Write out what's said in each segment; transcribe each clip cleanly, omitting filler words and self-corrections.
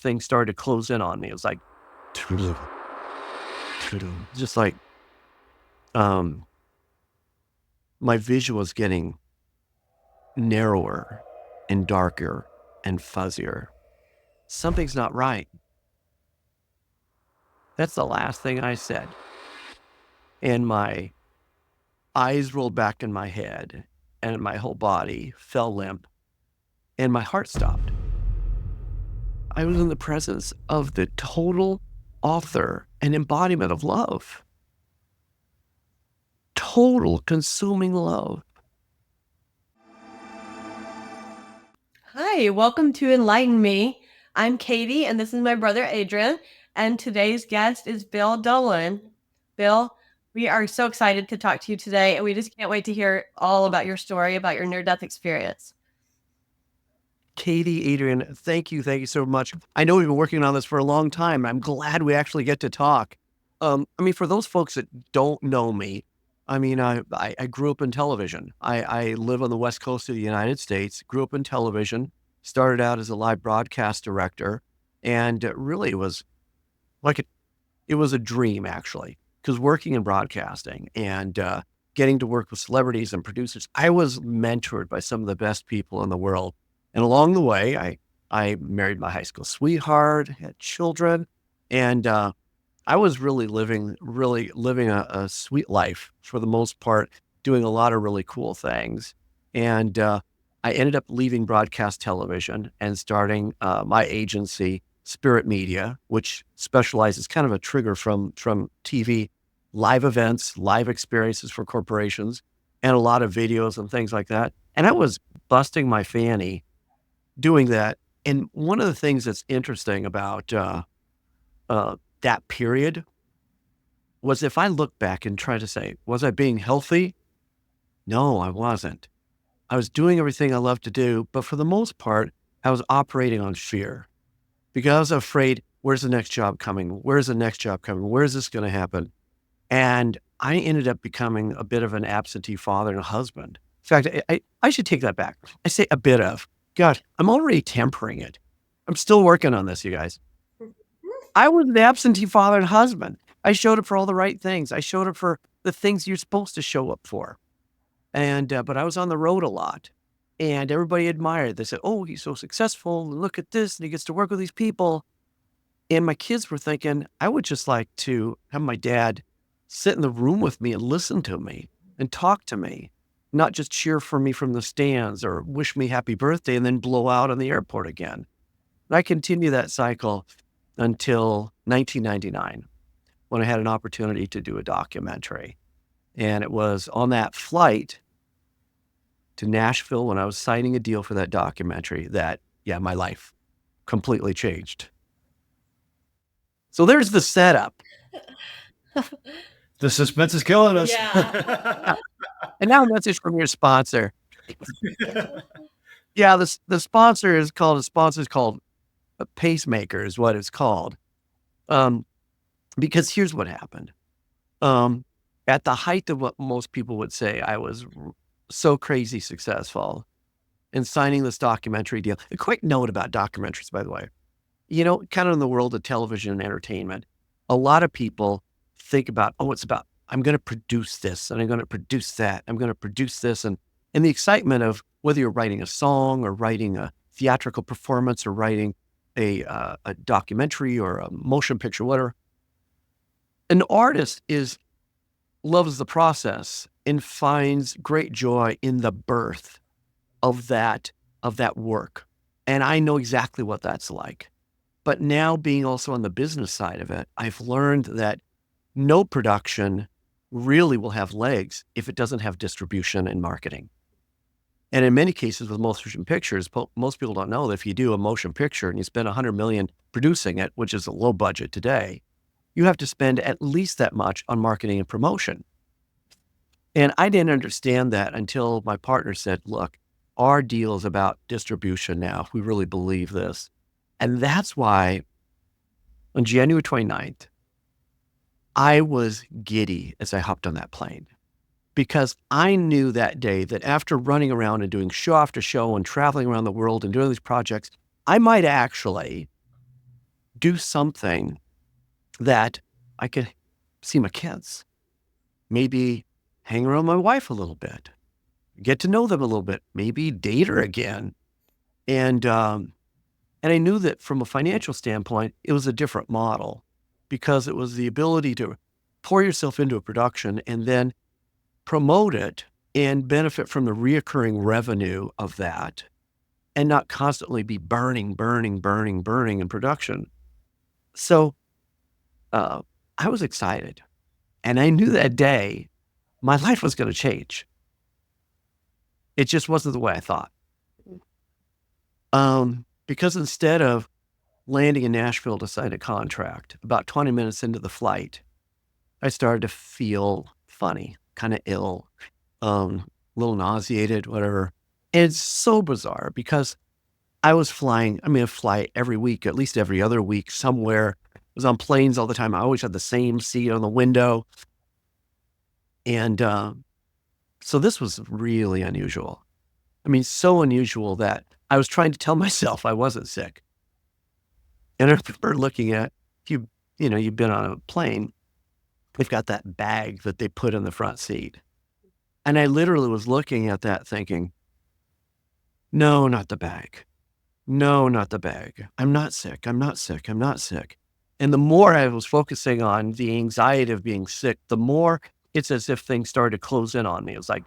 things started to close in on me. It was like, just like, um, my vision was getting narrower and darker and fuzzier. Something's not right. That's the last thing I said. And my eyes rolled back in my head and my whole body fell limp and my heart stopped. I was in the presence of the total author and embodiment of love. Total consuming love. Hi, welcome to Enlighten Me. I'm Katie, and this is my brother Adrian. And today's guest is Bill Dolan. Bill, we are so excited to talk to you today, and we just can't wait to hear all about your story, about your near-death experience. Katie, Adrian, thank you so much. I know we've been working on this for a long time. I'm glad we actually get to talk. For those folks that don't know me, I grew up in television. I live on the West Coast of the United States, grew up in television, started out as a live broadcast director, and really it was a dream, actually, because working in broadcasting and getting to work with celebrities and producers, I was mentored by some of the best people in the world. And along the way, I married my high school sweetheart, had children, and I was really living a sweet life for the most part, doing a lot of really cool things. And I ended up leaving broadcast television and starting my agency, Spirit Media, which specializes kind of a trigger from TV, live events, live experiences for corporations, and a lot of videos and things like that. And I was busting my fanny doing that. And one of the things that's interesting about that period was if I look back and try to say, was I being healthy? No, I wasn't. I was doing everything I love to do, but for the most part, I was operating on fear because I was afraid, where's the next job coming? Where's the next job coming? Where's this going to happen? And I ended up becoming a bit of an absentee father and a husband. In fact, I should take that back. I say a bit of. God, I'm already tempering it. I'm still working on this, you guys. I was an absentee father and husband. I showed up for all the right things. I showed up for the things you're supposed to show up for. And but I was on the road a lot, and everybody admired. They said, "Oh, he's so successful. Look at this, and he gets to work with these people." And my kids were thinking, I would just like to have my dad sit in the room with me and listen to me and talk to me, not just cheer for me from the stands or wish me happy birthday and then blow out on the airport again. And I continued that cycle until 1999, when I had an opportunity to do a documentary. And it was on that flight to Nashville when I was signing a deal for that documentary that, my life completely changed. So there's the setup. The suspense is killing us. Yeah. And now a message from your sponsor. Yeah, the sponsor is called a pacemaker is what it's called. Because here's what happened. At the height of what most people would say, I was so crazy successful in signing this documentary deal. A quick note about documentaries, by the way. Kind of in the world of television and entertainment, a lot of people think about, I'm going to produce this and I'm going to produce that. I'm going to produce this. And the excitement of whether you're writing a song or writing a theatrical performance or writing a documentary or a motion picture, whatever. An artist loves the process and finds great joy in the birth of that work. And I know exactly what that's like. But now being also on the business side of it, I've learned that no production really will have legs if it doesn't have distribution and marketing. And in many cases with motion pictures, most people don't know that if you do a motion picture and you spend $100 million producing it, which is a low budget today, you have to spend at least that much on marketing and promotion. And I didn't understand that until my partner said, look, our deal is about distribution now. We really believe this. And that's why on January 29th, I was giddy as I hopped on that plane, because I knew that day that after running around and doing show after show and traveling around the world and doing these projects, I might actually do something that I could see my kids, maybe hang around my wife a little bit, get to know them a little bit, maybe date her again. And I knew that from a financial standpoint, it was a different model because it was the ability to pour yourself into a production and then promote it and benefit from the reoccurring revenue of that and not constantly be burning in production. So I was excited. And I knew that day my life was going to change. It just wasn't the way I thought. Because instead of landing in Nashville to sign a contract, about 20 minutes into the flight, I started to feel funny, kind of ill, a little nauseated, whatever. And it's so bizarre because I was flying, I fly every week, at least every other week somewhere. I was on planes all the time. I always had the same seat on the window. And so this was really unusual. So unusual that I was trying to tell myself I wasn't sick. And I remember looking at, you've been on a plane, they've got that bag that they put in the front seat. And I literally was looking at that thinking, no, not the bag. No, not the bag. I'm not sick. I'm not sick. I'm not sick. And the more I was focusing on the anxiety of being sick, the more it's as if things started to close in on me. It was like,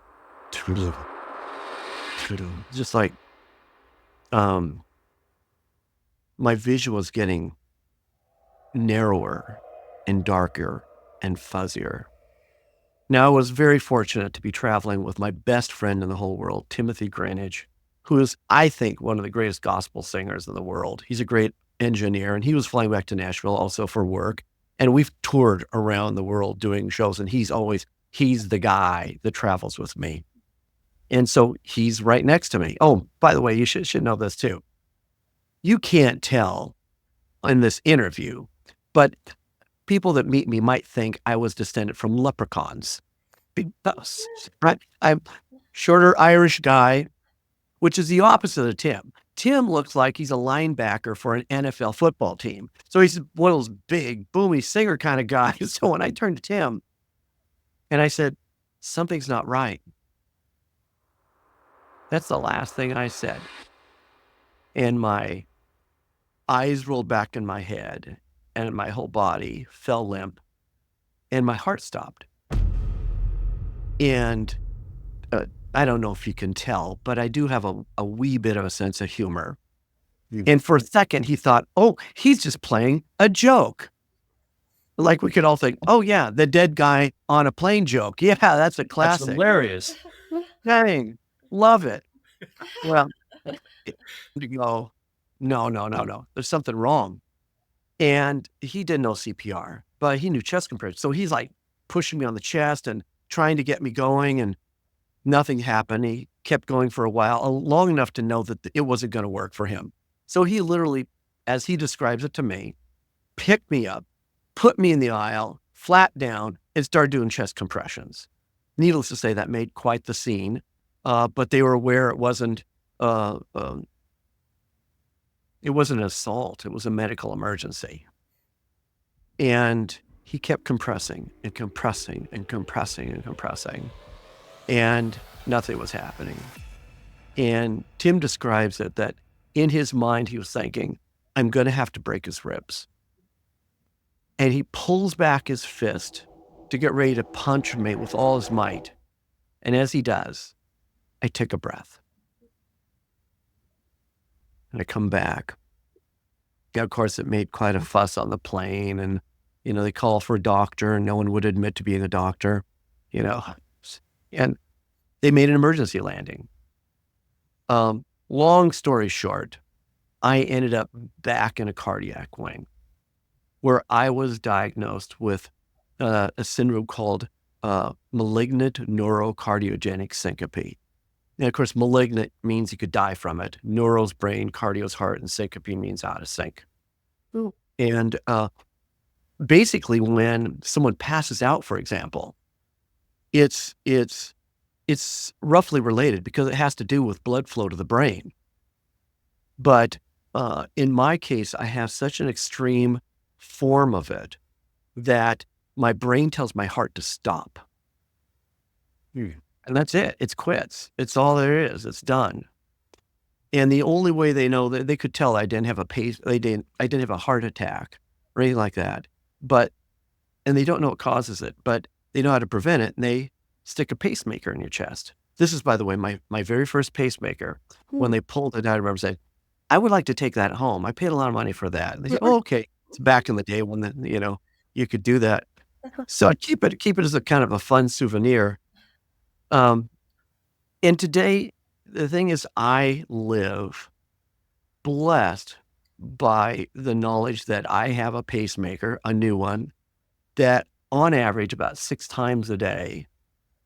just like, my vision was getting narrower and darker and fuzzier. Now, I was very fortunate to be traveling with my best friend in the whole world, Timothy Greenidge, who is, I think, one of the greatest gospel singers in the world. He's a great engineer, and he was flying back to Nashville also for work. And we've toured around the world doing shows, and he's the guy that travels with me. And so he's right next to me. Oh, by the way, you should know this too. You can't tell in this interview, but people that meet me might think I was descended from leprechauns. Because, right? I'm shorter Irish guy, which is the opposite of Tim. Tim looks like he's a linebacker for an NFL football team. So he's one of those big, boomy singer kind of guys. So when I turned to Tim and I said, something's not right. That's the last thing I said. And my eyes rolled back in my head and my whole body fell limp and my heart stopped. And I don't know if you can tell, but I do have a wee bit of a sense of humor. And for a second, he thought, oh, he's just playing a joke. Like we could all think, oh, yeah, the dead guy on a plane joke. Yeah, that's a classic. That's hilarious. Dang, love it. Well, you go, no. There's something wrong. And he didn't know CPR, but he knew chest compression. So he's like pushing me on the chest and trying to get me going, and nothing happened. He kept going for a while, long enough to know that it wasn't going to work for him. So he literally, as he describes it to me, picked me up, put me in the aisle, flat down, and started doing chest compressions. Needless to say, that made quite the scene, but they were aware it wasn't an assault. It was a medical emergency. And he kept compressing and compressing and compressing and compressing. And nothing was happening. And Tim describes it that in his mind, he was thinking, I'm going to have to break his ribs. And he pulls back his fist to get ready to punch me with all his might. And as he does, I take a breath. And I come back. Yeah, of course, it made quite a fuss on the plane. And, they call for a doctor, and no one would admit to being a doctor, And they made an emergency landing. Long story short, I ended up back in a cardiac wing where I was diagnosed with a syndrome called malignant neurocardiogenic syncope. And of course, malignant means you could die from it. Neuro's brain, cardio's heart, and syncope means out of sync. Ooh. And basically, when someone passes out, for example, it's roughly related because it has to do with blood flow to the brain. But in my case, I have such an extreme form of it that my brain tells my heart to stop. And that's it. It's quits. It's all there is. It's done. And the only way they know that they could tell I didn't have I didn't have a heart attack or anything like that. And they don't know what causes it, but they know how to prevent it. And they stick a pacemaker in your chest. This is, by the way, my very first pacemaker. When they pulled it out, I remember saying, I would like to take that home. I paid a lot of money for that. And they said, oh, okay. It's back in the day when you could do that. So I keep it as a kind of a fun souvenir. And today, the thing is, I live blessed by the knowledge that I have a pacemaker, a new one, that on average, about 6 times a day,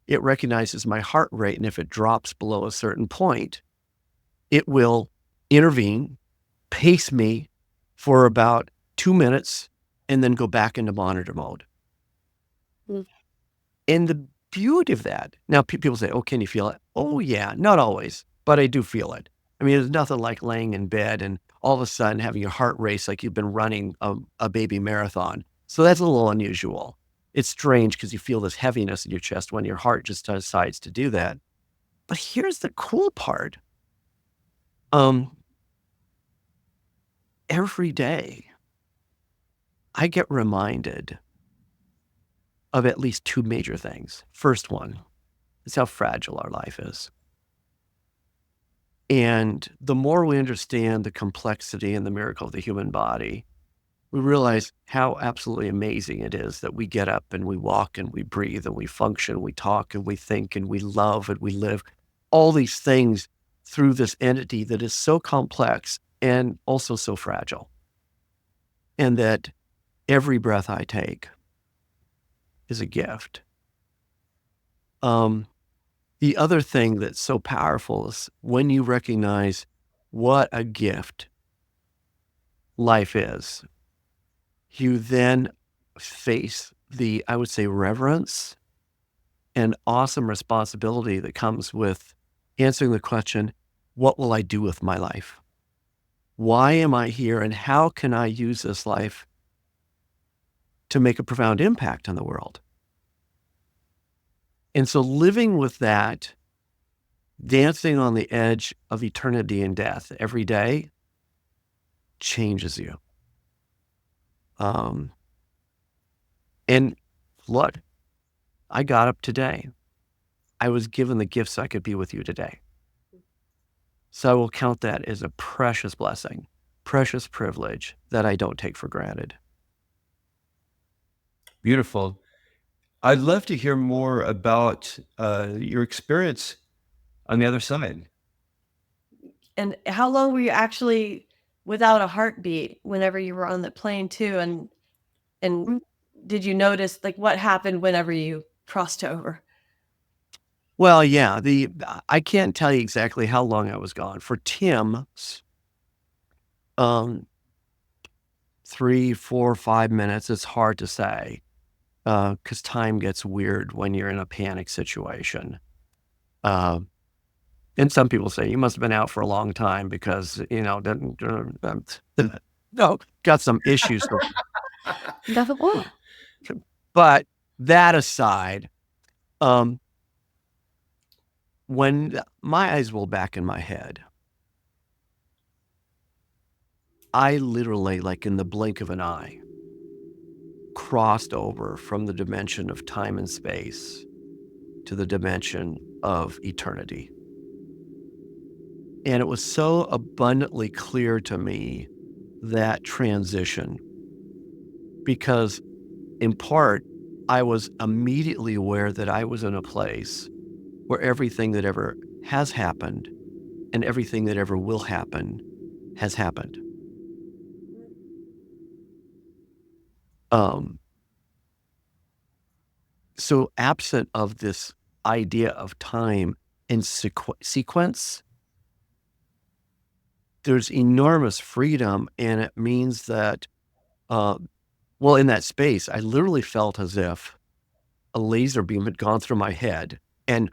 it recognizes my heart rate. And if it drops below a certain point, it will intervene, pace me for about 2 minutes, and then go back into monitor mode. And the beauty of that, now people say, oh, can you feel it? Oh, yeah, not always, but I do feel it. I mean, there's nothing like laying in bed and all of a sudden having your heart race like you've been running a baby marathon. So that's a little unusual. It's strange because you feel this heaviness in your chest when your heart just decides to do that. But here's the cool part. Every day, I get reminded of at least 2 major things. First one is how fragile our life is. And the more we understand the complexity and the miracle of the human body, we realize how absolutely amazing it is that we get up and we walk and we breathe and we function, we talk and we think and we love and we live. All these things through this entity that is so complex and also so fragile. And that every breath I take is a gift. The other thing that's so powerful is when you recognize what a gift life is, you then face the, I would say, reverence and awesome responsibility that comes with answering the question, what will I do with my life? Why am I here and how can I use this life to make a profound impact on the world? And so living with that, dancing on the edge of eternity and death every day changes you. And look, I got up today. I was given the gifts so I could be with you today. So I will count that as a precious blessing, precious privilege that I don't take for granted. Beautiful. I'd love to hear more about your experience on the other side. And how long were you actually without a heartbeat whenever you were on the plane too? And did you notice like what happened whenever you crossed over? Well, yeah, I can't tell you exactly how long I was gone. For Tim, 3, 4, 5 minutes, it's hard to say because time gets weird when you're in a panic situation. And some people say you must have been out for a long time because, no, got some issues. But that aside, when my eyes rolled back in my head, I literally, like in the blink of an eye, crossed over from the dimension of time and space to the dimension of eternity. And it was so abundantly clear to me, that transition, because in part, I was immediately aware that I was in a place where everything that ever has happened and everything that ever will happen has happened. So absent of this idea of time and sequence, there's enormous freedom, and it means that, in that space, I literally felt as if a laser beam had gone through my head, and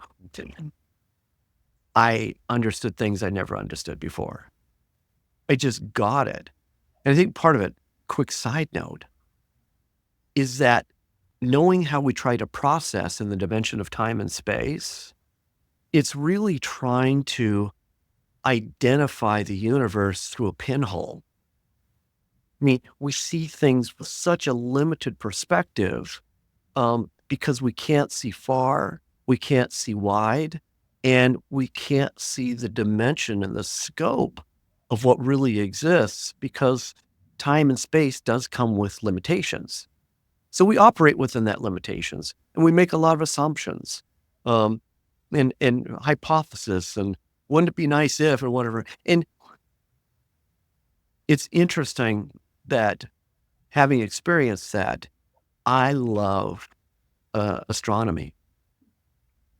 I understood things I never understood before. I just got it. And I think part of it, quick side note, is that knowing how we try to process in the dimension of time and space, it's really trying to identify the universe through a pinhole. I mean, we see things with such a limited perspective because we can't see far, we can't see wide, and we can't see the dimension and the scope of what really exists because time and space does come with limitations. So we operate within that limitations and we make a lot of assumptions um, and hypothesis and wouldn't it be nice if or whatever. And it's interesting that having experienced that, I love astronomy.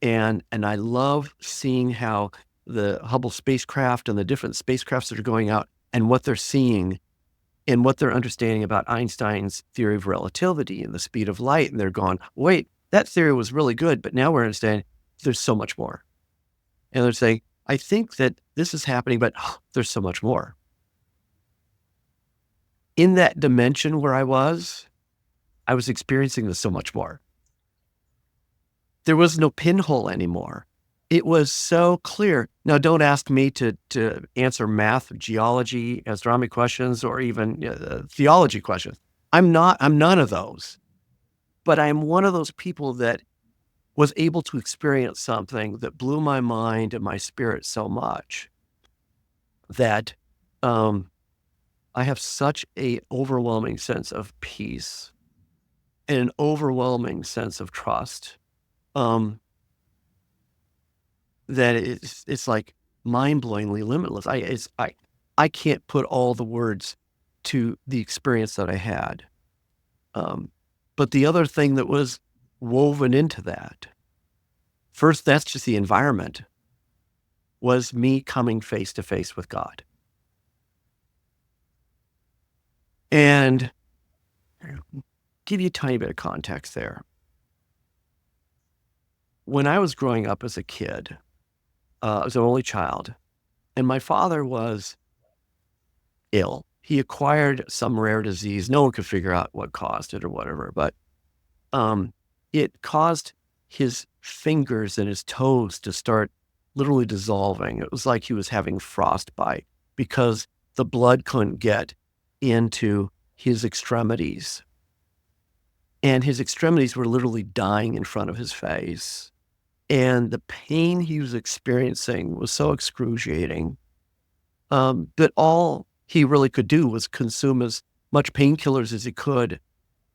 And I love seeing how the Hubble spacecraft and the different spacecrafts that are going out and what they're seeing and what they're understanding about Einstein's theory of relativity and the speed of light. And they're going, wait, that theory was really good, but now we're understanding there's so much more. And they're saying, I think that this is happening, but there's so much more. In that dimension where I was experiencing this so much more. There was no pinhole anymore. It was so clear. Now, don't ask me to answer math, geology, astronomy questions, or even theology questions. I'm none of those. But I'm one of those people that was able to experience something that blew my mind and my spirit so much that I have such a overwhelming sense of peace and an overwhelming sense of trust. That it's like mind-blowingly limitless. I can't put all the words to the experience that I had. But the other thing that was woven into that, first, that's just the environment, was me coming face to face with God. And give you a tiny bit of context there. When I was growing up as a kid, I was an only child, and my father was ill. He acquired some rare disease. No one could figure out what caused it or whatever, but it caused his fingers and his toes to start literally dissolving. It was like he was having frostbite because the blood couldn't get into his extremities. And his extremities were literally dying in front of his face. And the pain he was experiencing was so excruciating that all he really could do was consume as much painkillers as he could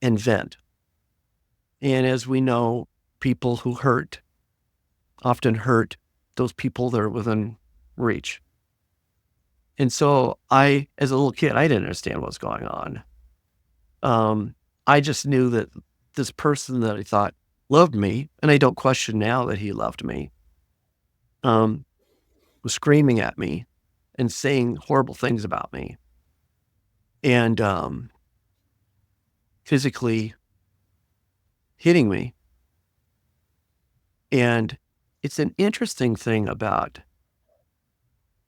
and vent. And as we know, people who hurt often hurt those people that are within reach. And so I, as a little kid, I didn't understand what was going on. I just knew that this person that I thought loved me, and I don't question now that he loved me, was screaming at me and saying horrible things about me. And physically hitting me. And it's an interesting thing about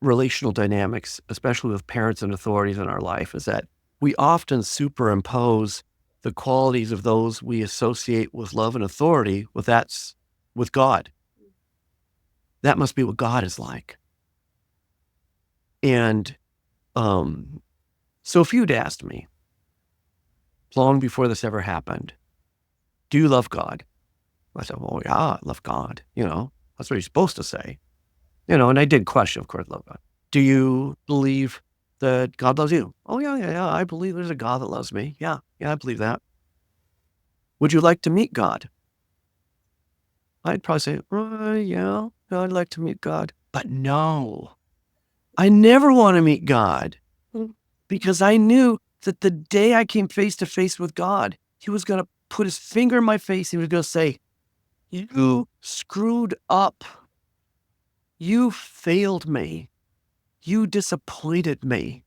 relational dynamics, especially with parents and authorities in our life, is that we often superimpose the qualities of those we associate with love and authority with God. That must be what God is like. And so if you'd asked me long before this ever happened, do you love God? I said, well, yeah, I love God. That's what you're supposed to say. And I did question, of course, love God. Do you believe that God loves you? Oh, yeah. I believe there's a God that loves me. Yeah, I believe that. Would you like to meet God? I'd probably say, yeah, I'd like to meet God. But no, I never want to meet God because I knew that the day I came face to face with God, he was going to put his finger in my face. He was going to say, you screwed up. You failed me. You disappointed me.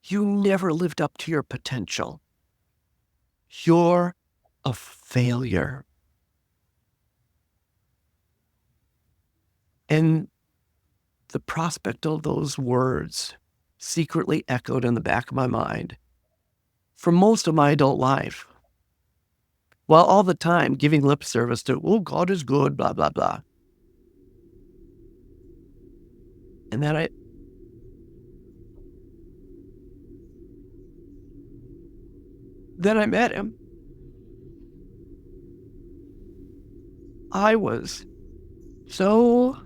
You never lived up to your potential. You're a failure. And the prospect of those words secretly echoed in the back of my mind for most of my adult life, while all the time giving lip service to, oh, God is good, blah, blah, blah. And then I met him. I was so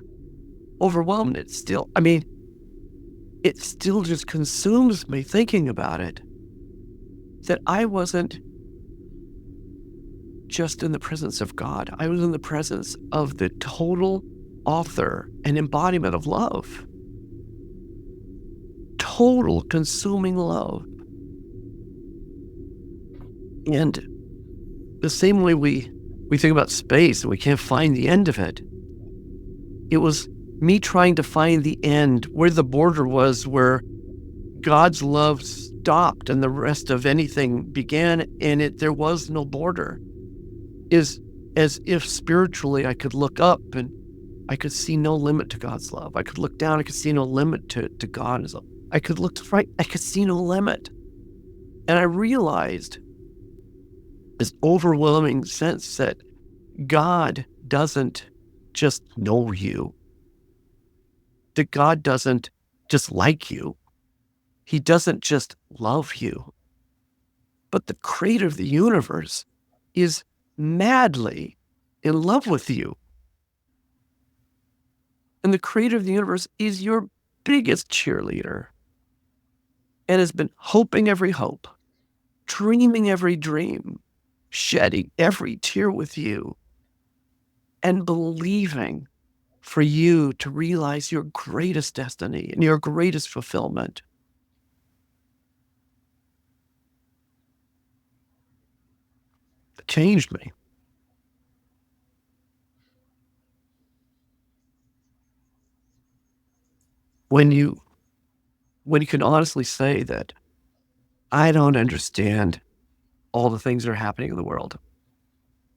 overwhelmed. It still just consumes me thinking about it, that I wasn't just in the presence of God. I was in the presence of the total author and embodiment of love. Total consuming love. And the same way we think about space and we can't find the end of it, it was me trying to find the end, where the border was, where God's love stopped and the rest of anything began, and there was no border. Is as if spiritually I could look up and I could see no limit to God's love. I could look down, I could see no limit to God's love. I could look to the right, I could see no limit. And I realized this overwhelming sense that God doesn't just know you, that God doesn't just like you, He doesn't just love you, but the creator of the universe is madly in love with you. And the creator of the universe is your biggest cheerleader and has been hoping every hope, dreaming every dream, shedding every tear with you, and believing for you to realize your greatest destiny and your greatest fulfillment. It changed me. When you can honestly say that I don't understand all the things that are happening in the world.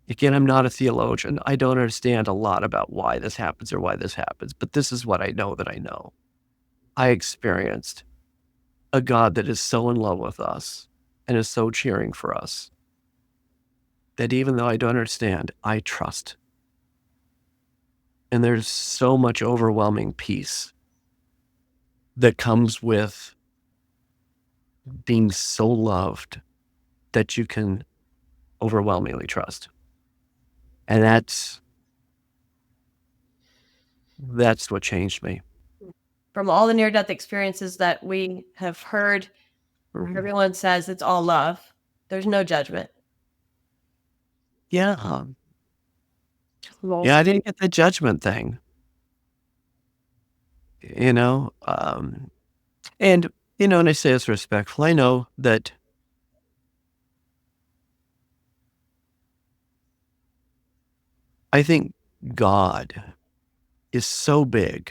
Again, I'm not a theologian. I don't understand a lot about why this happens or why this happens, but this is what I know that I know. I experienced a God that is so in love with us and is so cheering for us that even though I don't understand, I trust. And there's so much overwhelming peace that comes with being so loved that you can overwhelmingly trust. And that's what changed me. From all the near-death experiences that we have heard, everyone says it's all love. There's no judgment. Yeah. Yeah, I didn't get the judgment thing. And, and I say this respectful. I know that I think God is so big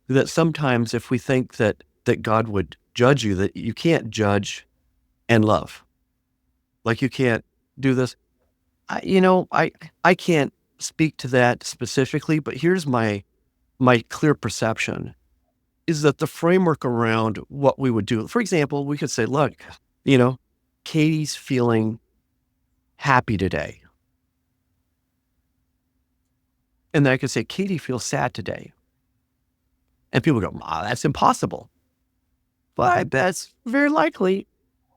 that sometimes if we think that God would judge you, that you can't judge and love. Like you can't do this. I can't speak to that specifically, but here's my clear perception is that the framework around what we would do, for example, we could say, look, Katie's feeling happy today. And then I could say, Katie feels sad today. And people go, that's impossible. But that's very likely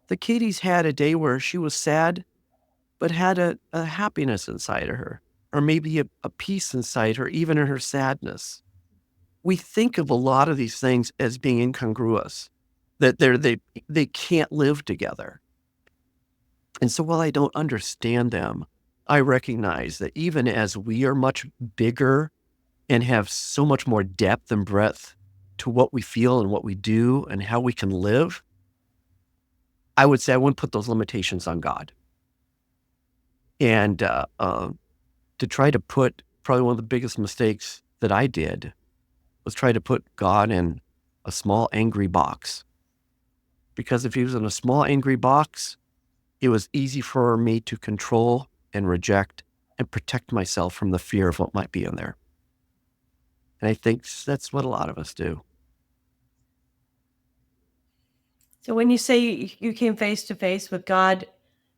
that Katie's had a day where she was sad, but had a happiness inside of her, or maybe a peace inside her, even in her sadness. We think of a lot of these things as being incongruous, that they can't live together. And so while I don't understand them, I recognize that even as we are much bigger and have so much more depth and breadth to what we feel and what we do and how we can live, I would say I wouldn't put those limitations on God. And to try to put, probably one of the biggest mistakes that I did was try to put God in a small angry box. Because if he was in a small angry box, it was easy for me to control and reject and protect myself from the fear of what might be in there. And I think that's what a lot of us do. So when you say you came face to face with God,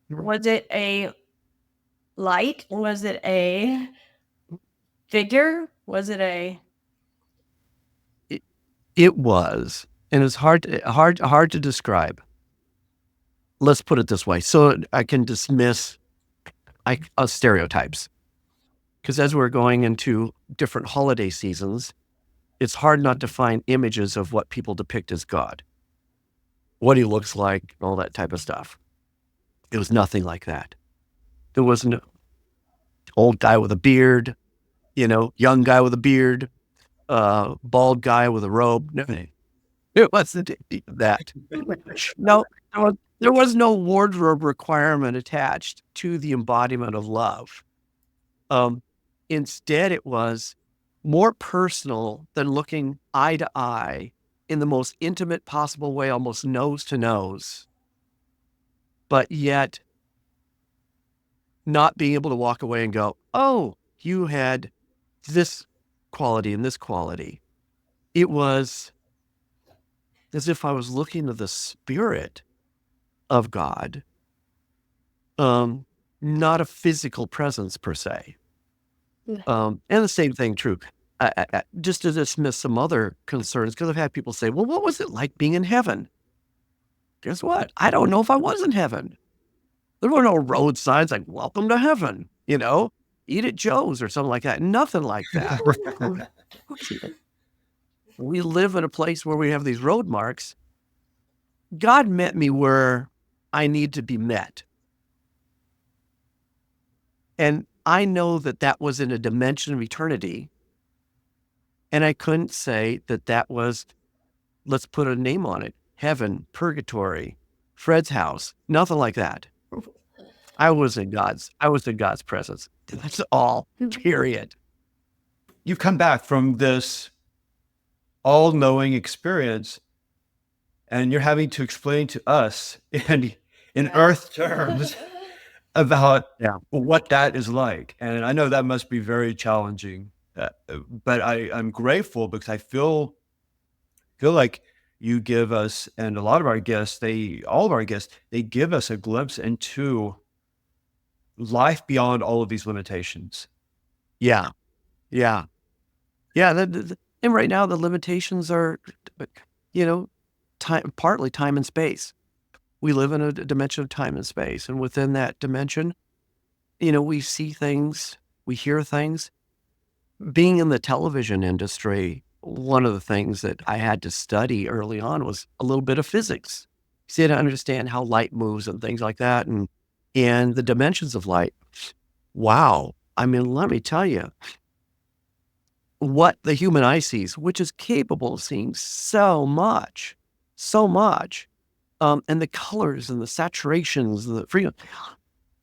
was it a light? Was it a figure? Was it a It was, and it's hard to describe. Let's put it this way, so I can dismiss stereotypes. Because as we're going into different holiday seasons, it's hard not to find images of what people depict as God, what he looks like, all that type of stuff. It was nothing like that. There wasn't an old guy with a beard, young guy with a beard, bald guy with a robe. No, it wasn't that. No, there was no wardrobe requirement attached to the embodiment of love. Instead, it was more personal than looking eye to eye in the most intimate possible way, almost nose to nose, but yet not being able to walk away and go, oh, you had this quality and this quality. It was as if I was looking to the spirit of God, not a physical presence per se. And the same thing true. Just to dismiss some other concerns, because I've had people say, well, what was it like being in heaven? Guess what? I don't know if I was in heaven. There were no road signs like, welcome to heaven, eat at Joe's or something like that. Nothing like that. We live in a place where we have these road marks. God met me where I need to be met. And I know that that was in a dimension of eternity. And I couldn't say that that was, let's put a name on it, heaven, purgatory, Fred's house, nothing like that. I was in God's presence. That's all, period. You've come back from this all-knowing experience, and you're having to explain to us in earth terms about what that is like. And I know that must be very challenging, but I'm grateful because I feel like you give us, and a lot of our guests, all of our guests, they give us a glimpse into life beyond all of these limitations. Yeah. And right now the limitations are, partly time and space. We live in a dimension of time and space, and within that dimension, we see things, we hear things. Being in the television industry, one of the things that I had to study early on was a little bit of physics. So you had to understand how light moves and things like that, and the dimensions of light. Wow. I mean, let me tell you, what the human eye sees, which is capable of seeing so much, and the colors and the saturations and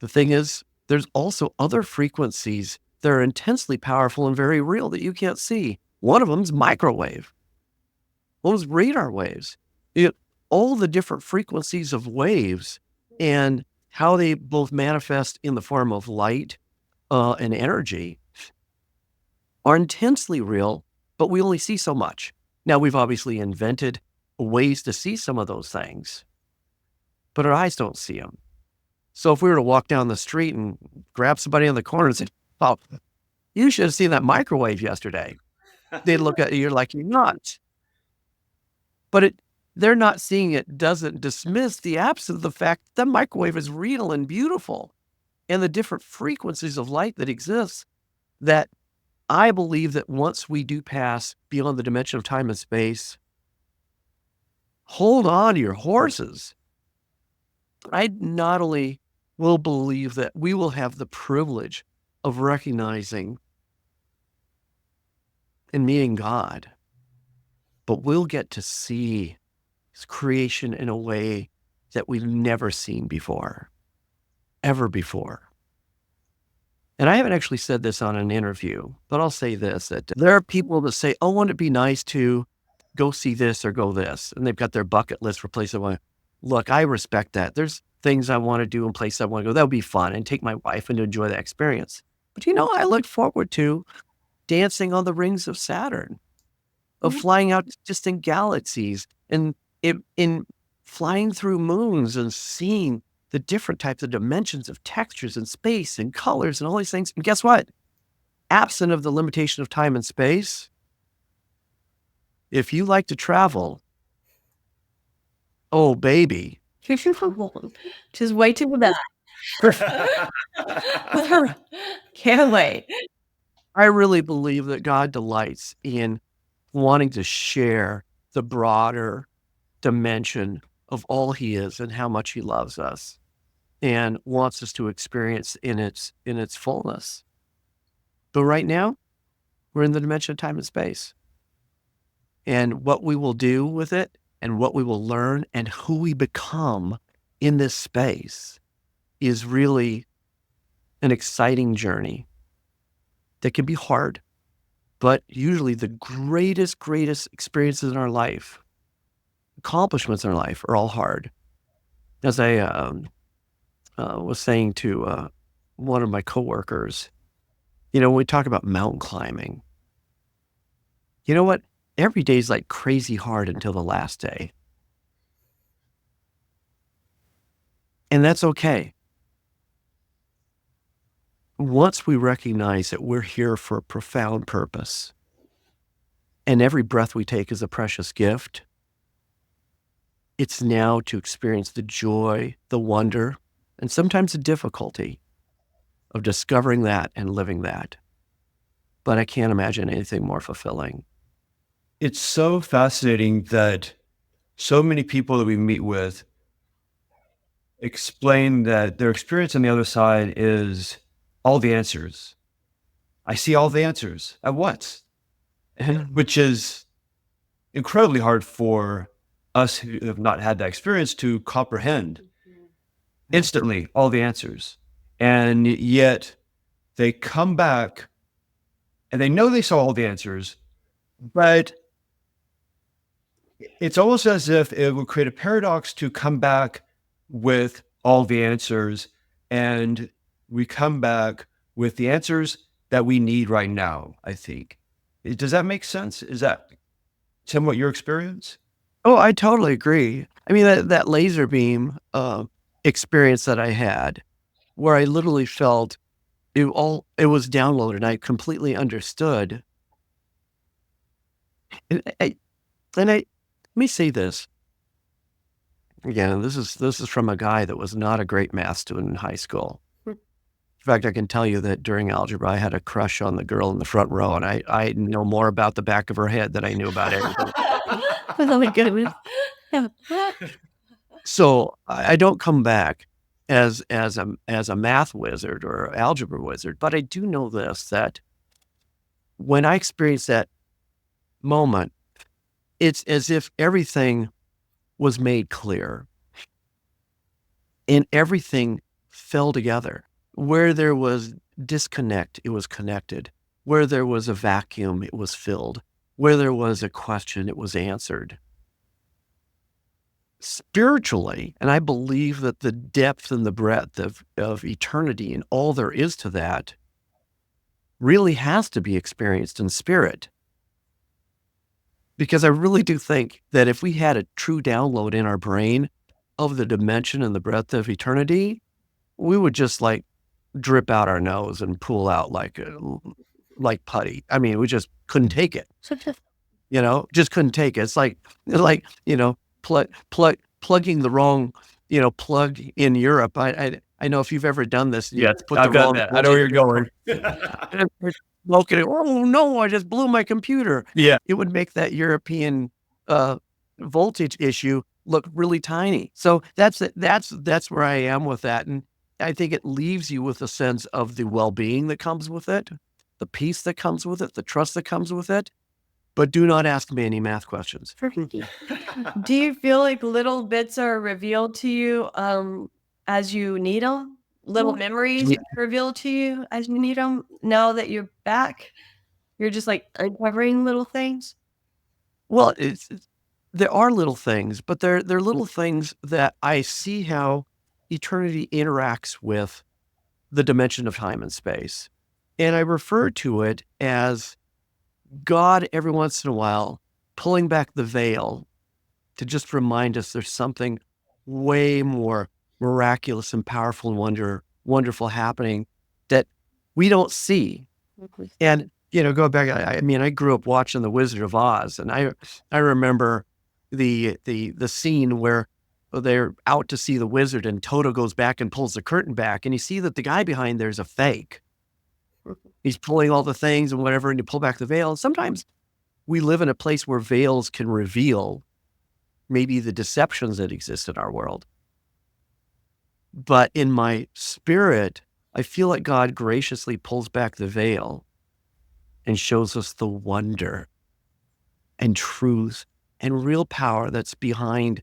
the thing is, there's also other frequencies that are intensely powerful and very real that you can't see. One of them is microwave. One is radar waves. All the different frequencies of waves and how they both manifest in the form of light and energy are intensely real, but we only see so much. Now, we've obviously invented ways to see some of those things, but our eyes don't see them. So if we were to walk down the street and grab somebody on the corner and say, oh, you should have seen that microwave yesterday, they'd look at you like you're nuts. But they're not seeing it doesn't dismiss the absence of the fact that microwave is real and beautiful, and the different frequencies of light that exist, that I believe that once we do pass beyond the dimension of time and space, hold on to your horses. I not only will believe that we will have the privilege of recognizing and meeting God, but we'll get to see His creation in a way that we've never seen before, ever before. And I haven't actually said this on an interview, but I'll say this, that there are people that say, oh, wouldn't it be nice to go see this or go this? And they've got their bucket list for places I want to. Look, I respect that. There's things I want to do and places I want to go. That would be fun, and take my wife and enjoy that experience. But I look forward to dancing on the rings of Saturn, of flying out to distant galaxies, and in flying through moons and seeing the different types of dimensions of textures and space and colors and all these things. And guess what? Absent of the limitation of time and space, if you like to travel, oh, baby. Just wait till that. Can't wait. I really believe that God delights in wanting to share the broader dimension of all he is and how much he loves us and wants us to experience in its fullness. But right now, we're in the dimension of time and space. And what we will do with it and what we will learn and who we become in this space is really an exciting journey that can be hard, but usually the greatest experiences in our life, accomplishments in our life, are all hard. As I was saying to one of my coworkers, when we talk about mountain climbing, you know what? Every day is like crazy hard until the last day. And that's okay. Once we recognize that we're here for a profound purpose, and every breath we take is a precious gift, it's now to experience the joy, the wonder, and sometimes the difficulty of discovering that and living that. But I can't imagine anything more fulfilling. It's so fascinating that so many people that we meet with explain that their experience on the other side is all the answers. I see all the answers at once, which is incredibly hard for us who have not had that experience to comprehend instantly all the answers. And yet they come back and they know they saw all the answers, but it's almost as if it would create a paradox to come back with all the answers, and we come back with the answers that we need right now, I think. Does that make sense? Is that somewhat your experience? Oh, I totally agree. I mean, that laser beam experience that I had, where I literally felt it was downloaded and I completely understood. And let me say this. Again, this is from a guy that was not a great math student in high school. In fact, I can tell you that during algebra, I had a crush on the girl in the front row, and I know more about the back of her head than I knew about everything. Oh my goodness. So I don't come back as a math wizard or algebra wizard, but I do know this, that when I experience that moment, it's as if everything was made clear and everything fell together. Where there was disconnect, it was connected. Where there was a vacuum, it was filled. Where there was a question, it was answered. Spiritually, and I believe that the depth and the breadth of eternity and all there is to that really has to be experienced in spirit. Because I really do think that if we had a true download in our brain of the dimension and the breadth of eternity, we would just like drip out our nose and pool out like putty. I mean, we just couldn't take it. Just couldn't take it. It's like plugging the wrong, plug in Europe. I know if you've ever done this. Yeah, I've done that. I know where you're going. Oh no, I just blew my computer. Yeah. It would make that European voltage issue look really tiny. So that's where I am with that. And I think it leaves you with a sense of the well-being that comes with it, the peace that comes with it, the trust that comes with it. But do not ask me any math questions. Do you feel like little bits are revealed to you as you need them? Little memories revealed to you as you need them? Now that you're back, you're just like uncovering little things? Well, there are little things, but they're little things that I see how eternity interacts with the dimension of time and space. And I refer to it as God every once in a while pulling back the veil to just remind us there's something way more miraculous and powerful and wonderful happening that we don't see. And, go back, I mean, I grew up watching The Wizard of Oz, and I remember the scene where they're out to see the wizard and Toto goes back and pulls the curtain back, and you see that the guy behind there's a fake. He's pulling all the things and whatever, and you pull back the veil. Sometimes we live in a place where veils can reveal maybe the deceptions that exist in our world. But in my spirit, I feel like God graciously pulls back the veil and shows us the wonder and truth and real power that's behind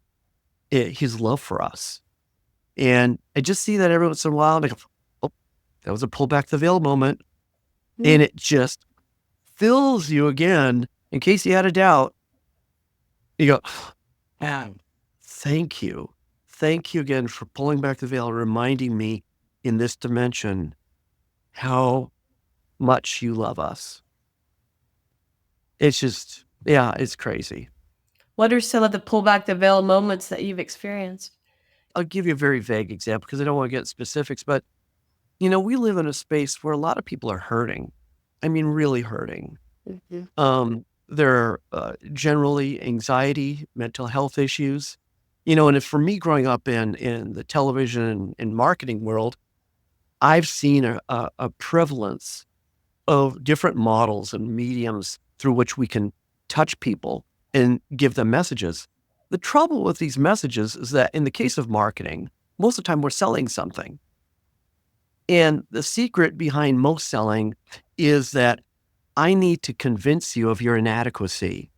his love for us. And I just see that every once in a while, and I go, oh, that was a pull back the veil moment. And it just fills you again. In case you had a doubt, you go, man, thank you. Thank you again for pulling back the veil, reminding me in this dimension how much you love us. It's just, it's crazy. What are some of the pull back the veil moments that you've experienced? I'll give you a very vague example because I don't want to get specifics, but we live in a space where a lot of people are hurting. I mean, really hurting. There are generally anxiety, mental health issues, and if for me growing up in the television and marketing world, I've seen a prevalence of different models and mediums through which we can touch people and give them messages. The trouble with these messages is that in the case of marketing, most of the time we're selling something. And the secret behind most selling is that I need to convince you of your inadequacy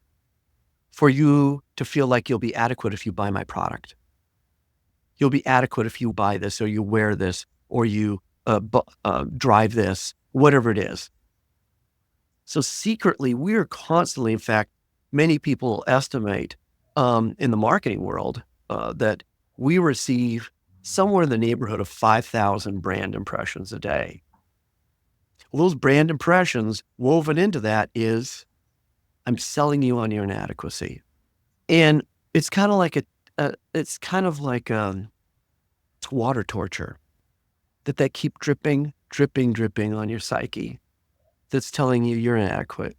for you to feel like you'll be adequate if you buy my product. You'll be adequate if you buy this or you wear this or you drive this, whatever it is. So secretly, we are constantly, in fact, many people estimate in the marketing world that we receive somewhere in the neighborhood of 5,000 brand impressions a day. Well, those brand impressions woven into that is, I'm selling you on your inadequacy. And it's kind of like water torture that keep dripping on your psyche. That's telling you you're inadequate.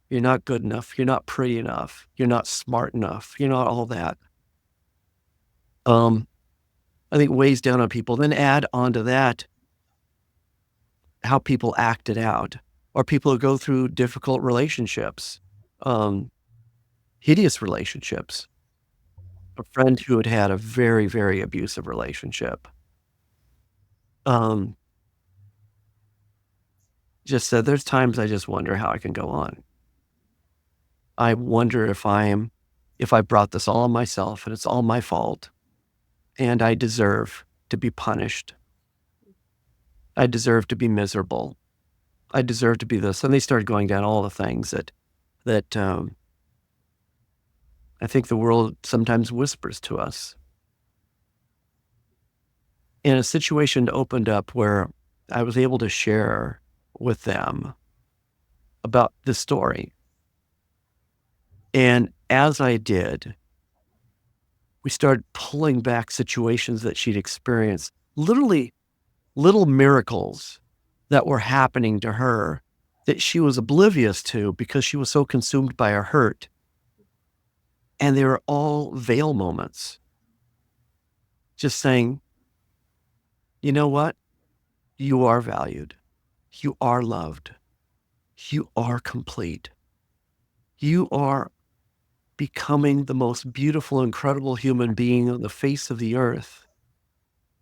You're not good enough. You're not pretty enough. You're not smart enough. You're not all that. I think weighs down on people. Then add onto that how people act it out, or people who go through difficult relationships, hideous relationships. A friend who had a very, very abusive relationship just said, there's times I just wonder how I can go on. I wonder if I brought this all on myself and it's all my fault and I deserve to be punished. I deserve to be miserable. I deserve to be this. And they started going down all the things that I think the world sometimes whispers to us. And a situation opened up where I was able to share with them about the story. And as I did, we started pulling back situations that she'd experienced, literally little miracles that were happening to her that she was oblivious to because she was so consumed by her hurt. And they were all veil moments. Just saying, you know what? You are valued. You are loved. You are complete. You are becoming the most beautiful, incredible human being on the face of the earth.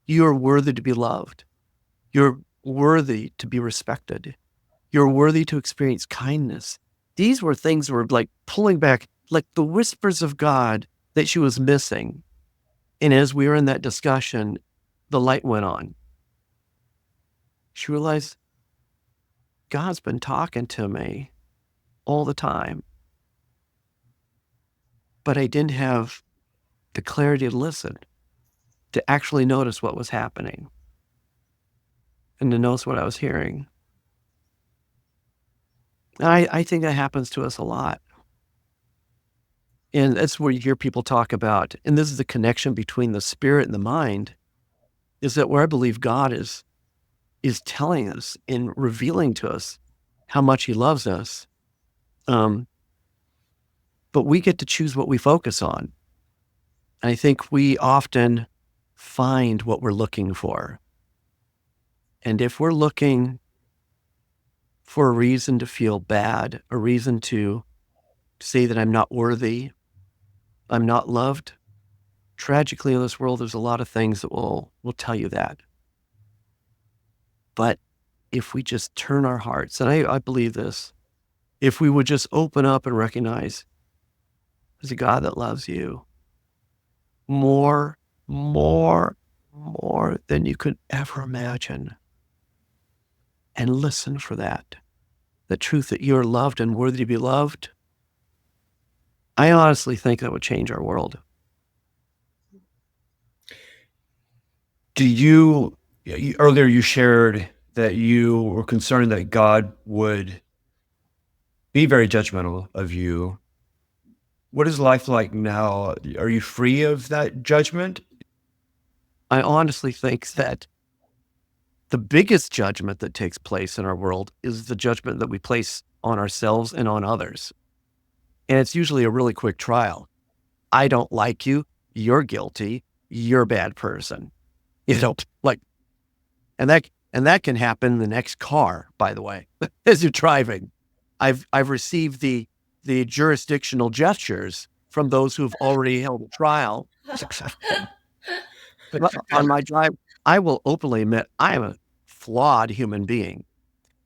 You are worthy to be loved. You're worthy to be respected. You're worthy to experience kindness. These were things that were like pulling back, like the whispers of God that she was missing. And as we were in that discussion, the light went on. She realized God's been talking to me all the time. But I didn't have the clarity to listen, to actually notice what was happening, and to notice what I was hearing. I think that happens to us a lot. And that's where you hear people talk about, and this is the connection between the spirit and the mind, is that where I believe God is telling us and revealing to us how much he loves us. But we get to choose what we focus on. And I think we often find what we're looking for. And if we're looking for a reason to feel bad, a reason to say that I'm not worthy, I'm not loved, tragically in this world, there's a lot of things that will tell you that. But if we just turn our hearts, and I believe this, if we would just open up and recognize there's a God that loves you more, more, more than you could ever imagine, and listen for that, the truth that you're loved and worthy to be loved, I honestly think that would change our world. Earlier you shared that you were concerned that God would be very judgmental of you. What is life like now? Are you free of that judgment? I honestly think that the biggest judgment that takes place in our world is the judgment that we place on ourselves and on others. And it's usually a really quick trial. I don't like you. You're guilty. You're a bad person. Like, and that can happen in the next car, by the way, as you're driving. I've received the jurisdictional gestures from those who've already held a trial. On my drive, I will openly admit I am a flawed human being,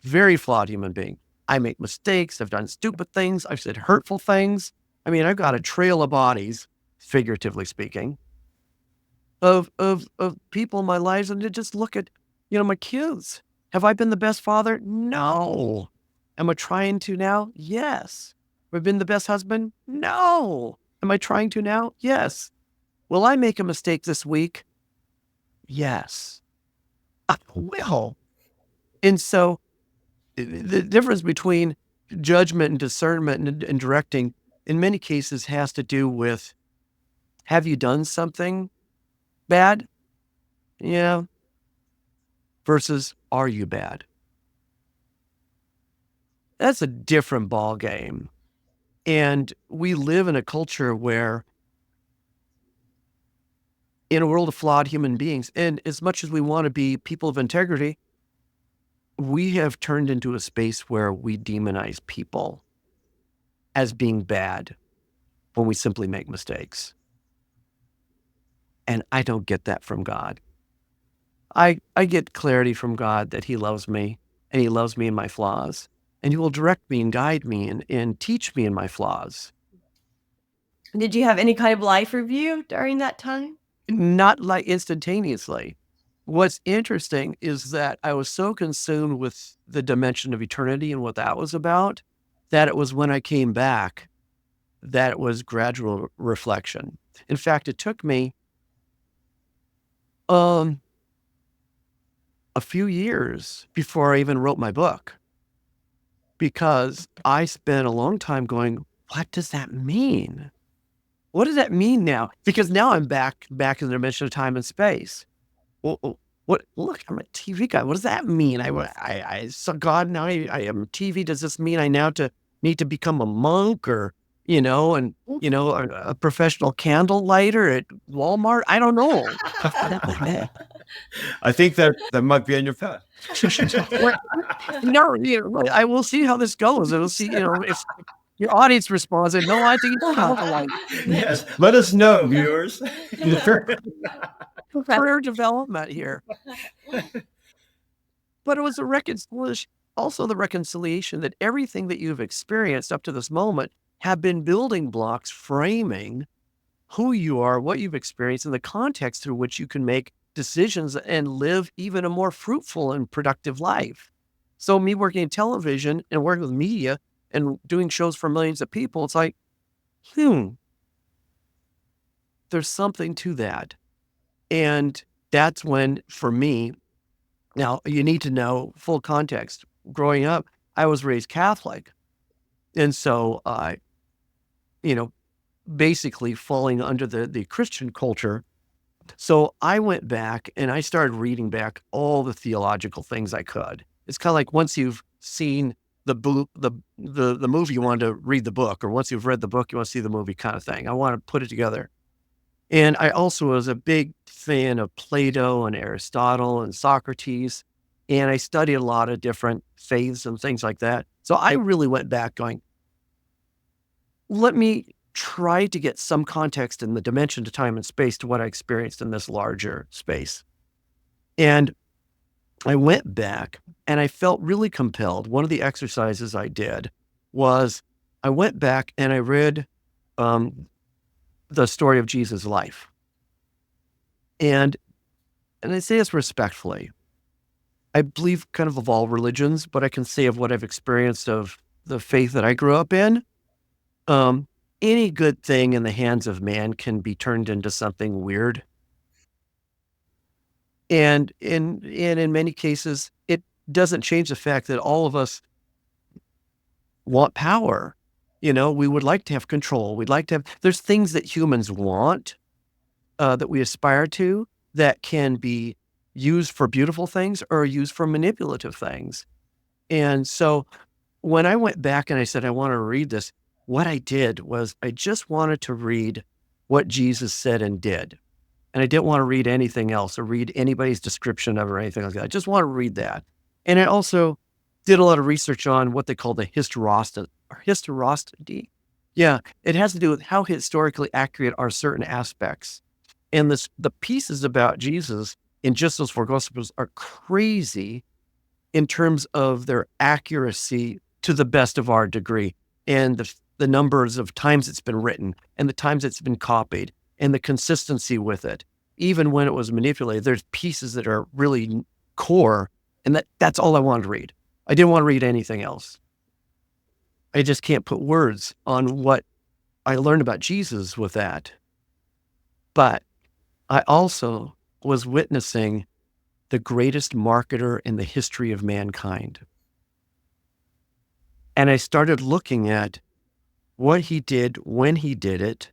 very flawed human being. I make mistakes. I've done stupid things. I've said hurtful things. I mean, I've got a trail of bodies, figuratively speaking, of people in my lives, and to just look at, my kids. Have I been the best father? No. Am I trying to now? Yes. Have I been the best husband? No. Am I trying to now? Yes. Will I make a mistake this week? Yes, I will. And so the difference between judgment and discernment and directing in many cases has to do with, have you done something bad? Yeah. Versus, are you bad? That's a different ball game. And we live in a culture where, in a world of flawed human beings, and as much as we want to be people of integrity, we have turned into a space where we demonize people as being bad when we simply make mistakes. And I don't get that from God. I get clarity from God that he loves me, and he loves me in my flaws, and he will direct me and guide me and teach me in my flaws. Did you have any kind of life review during that time? Not like instantaneously. What's interesting is that I was so consumed with the dimension of eternity and what that was about, that it was when I came back that it was gradual reflection. In fact, it took me a few years before I even wrote my book, because I spent a long time going, what does that mean? What does that mean now? Because now I'm back in the dimension of time and space. Well, what? Look, I'm a TV guy. What does that mean? I saw God. Now I am TV. Does this mean I now need to become a monk, or a professional candle lighter at Walmart? I don't know. I think that might be on your path. No, I will see how this goes. We'll see. If your audience responds, and no, I think it's like, Yes, let us know, viewers. career development here. But it was a reconciliation, also the reconciliation that everything that you've experienced up to this moment have been building blocks framing who you are, what you've experienced, and the context through which you can make decisions and live even a more fruitful and productive life. So me working in television and working with media and doing shows for millions of people, it's like, there's something to that. And that's when, for me, now you need to know full context. Growing up, I was raised Catholic. And so, basically falling under the Christian culture. So I went back and I started reading back all the theological things I could. It's kind of like once you've seen the movie, you want to read the book, or once you've read the book, you want to see the movie kind of thing. I want to put it together. And I also was a big fan of Plato and Aristotle and Socrates. And I studied a lot of different faiths and things like that. So I really went back going, let me try to get some context in the dimension to time and space to what I experienced in this larger space. And I went back and I felt really compelled. One of the exercises I did was I went back and I read the story of Jesus' life. And I say this respectfully. I believe kind of all religions, but I can say of what I've experienced of the faith that I grew up in. Any good thing in the hands of man can be turned into something weird. And in many cases, it doesn't change the fact that all of us want power. We would like to have control. We'd like to have, there's things that humans want, that we aspire to, that can be used for beautiful things or used for manipulative things. And so when I went back and I said, I want to read this, what I did was I just wanted to read what Jesus said and did. And I didn't want to read anything else or read anybody's description of it or anything like that. I just want to read that. And I also did a lot of research on what they call the historicity. Yeah, it has to do with how historically accurate are certain aspects. And the pieces about Jesus in just those four Gospels are crazy in terms of their accuracy to the best of our degree, and the numbers of times it's been written and the times it's been copied and the consistency with it. Even when it was manipulated, there's pieces that are really core, and that's all I wanted to read. I didn't want to read anything else. I just can't put words on what I learned about Jesus with that. But I also was witnessing the greatest marketer in the history of mankind. And I started looking at what he did when he did it.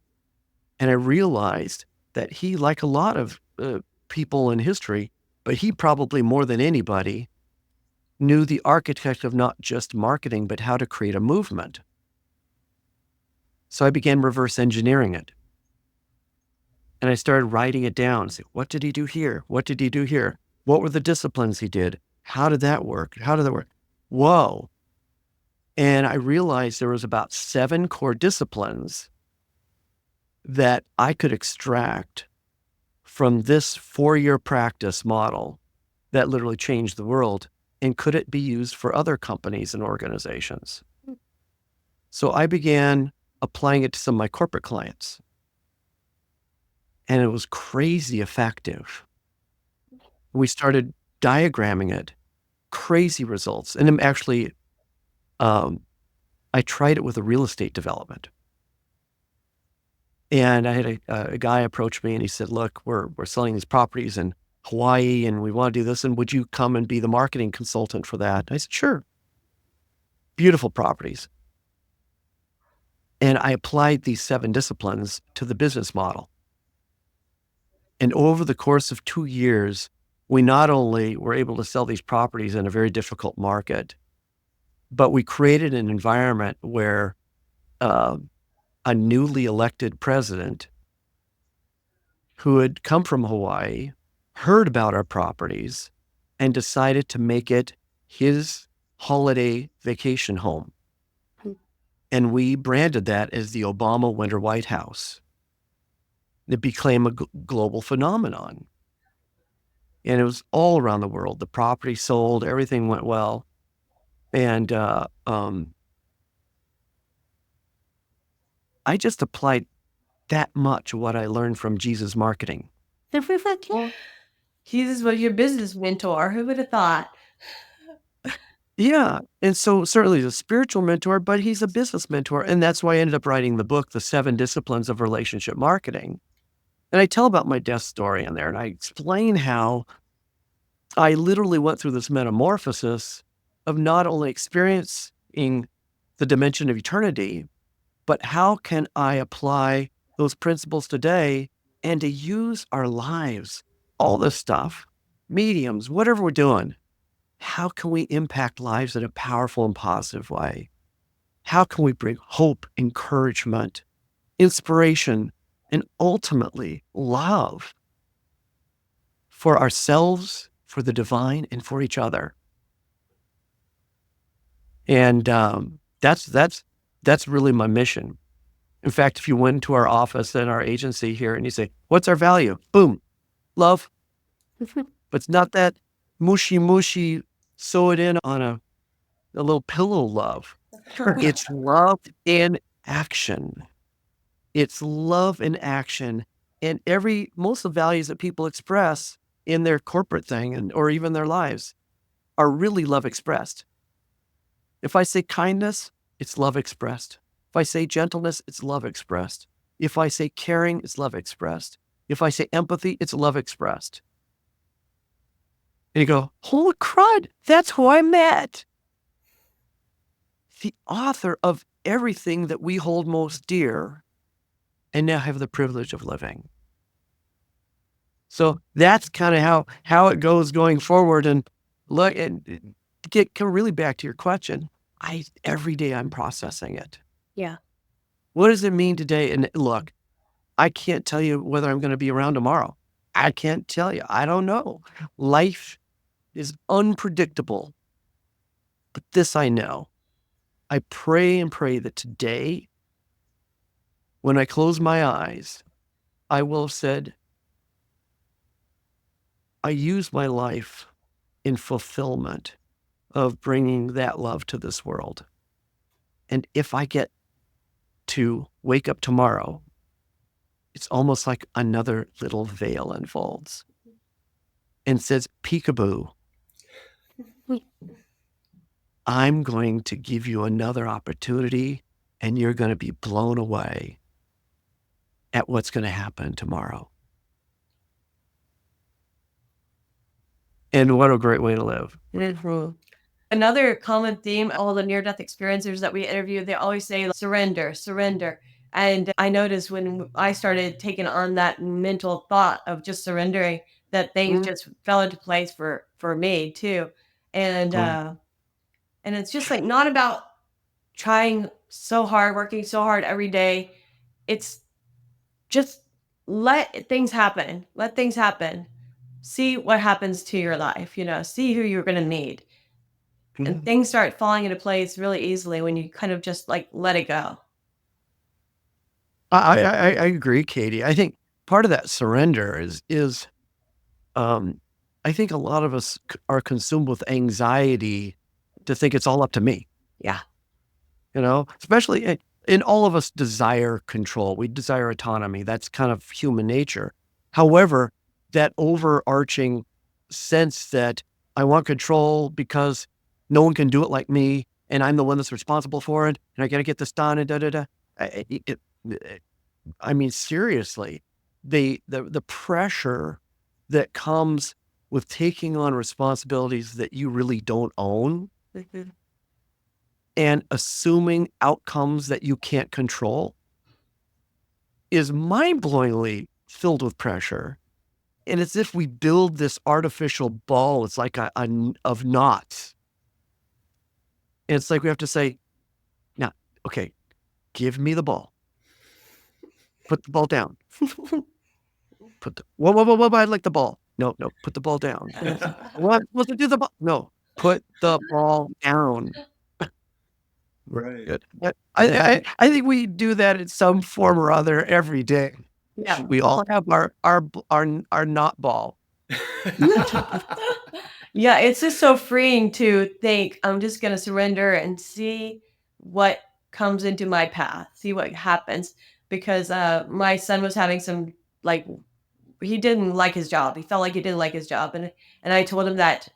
And I realized that he, like a lot of people in history, but he probably more than anybody, knew the architect of not just marketing, but how to create a movement. So I began reverse engineering it. And I started writing it down. Say, what did he do here? What did he do here? What were the disciplines he did? How did that work? How did that work? Whoa. And I realized there was about 7 core disciplines that I could extract from this 4-year practice model that literally changed the world. And could it be used for other companies and organizations? So I began applying it to some of my corporate clients. And it was crazy effective. We started diagramming it, crazy results. And I'm actually, I tried it with a real estate development. And I had a guy approach me and he said, look, we're selling these properties in Hawaii and we want to do this. And would you come and be the marketing consultant for that? I said, sure. Beautiful properties. And I applied these 7 disciplines to the business model. And over the course of 2 years, we not only were able to sell these properties in a very difficult market, but we created an environment where a newly elected president who had come from Hawaii heard about our properties and decided to make it his holiday vacation home. And we branded that as the Obama Winter White House. It became a global phenomenon. And it was all around the world. The property sold, everything went well. And I just applied that much of what I learned from Jesus marketing. Jesus was your business mentor. Who would have thought? Yeah. And so certainly he's a spiritual mentor, but he's a business mentor. And that's why I ended up writing the book, The 7 Disciplines of Relationship Marketing. And I tell about my death story in there. And I explain how I literally went through this metamorphosis of not only experiencing the dimension of eternity, but how can I apply those principles today and to use our lives, all this stuff, mediums, whatever we're doing, how can we impact lives in a powerful and positive way? How can we bring hope, encouragement, inspiration, and ultimately love for ourselves, for the divine, and for each other? And that's really my mission. In fact, if you went to our office and our agency here and you say, "What's our value?" Boom, love. But it's not that mushy, sew it in on a little pillow love. It's love in action. It's love in action. And most of the values that people express in their corporate thing or even their lives are really love expressed. If I say kindness, it's love expressed. If I say gentleness, it's love expressed. If I say caring, it's love expressed. If I say empathy, it's love expressed. And you go, holy crud, that's who I met. The author of everything that we hold most dear and now have the privilege of living. So that's kind of how it goes going forward. And look, and come really back to your question. Every day I'm processing it. Yeah. What does it mean today? And look, I can't tell you whether I'm going to be around tomorrow. I can't tell you. I don't know. Life is unpredictable. But this I know. I pray and pray that today, when I close my eyes, I will have said, I use my life in fulfillment of bringing that love to this world. And if I get to wake up tomorrow, it's almost like another little veil unfolds and says, peekaboo, I'm going to give you another opportunity and you're going to be blown away at what's going to happen tomorrow. And what a great way to live. Another common theme, all the near-death experiencers that we interview, they always say surrender, surrender. And I noticed when I started taking on that mental thought of just surrendering, that things just fell into place for me too. And it's just like not about trying so hard, working so hard every day. It's just let things happen. Let things happen. See what happens to your life, see who you're going to meet. And things start falling into place really easily when you kind of just like let it go. I agree, Katie. I think part of that surrender is I think a lot of us are consumed with anxiety to think it's all up to me. Yeah. Especially in all of us desire control. We desire autonomy. That's kind of human nature. However, that overarching sense that I want control because no one can do it like me, and I'm the one that's responsible for it, and I got to get this done, and da-da-da. I mean, seriously, the pressure that comes with taking on responsibilities that you really don't own and assuming outcomes that you can't control is mind-blowingly filled with pressure. And it's if we build this artificial ball, it's like of knots. And it's like we have to say, now, okay, give me the ball. Put the ball down. Whoa, I'd like the ball. No, put the ball down. What? Supposed to do the ball? No, put the ball down. Right. Good. I think we do that in some form or other every day. Yeah. We all have our not ball. Yeah, it's just so freeing to think I'm just going to surrender and see what comes into my path, see what happens. Because my son was having some, like, he didn't like his job. He felt like he didn't like his job. And I told him that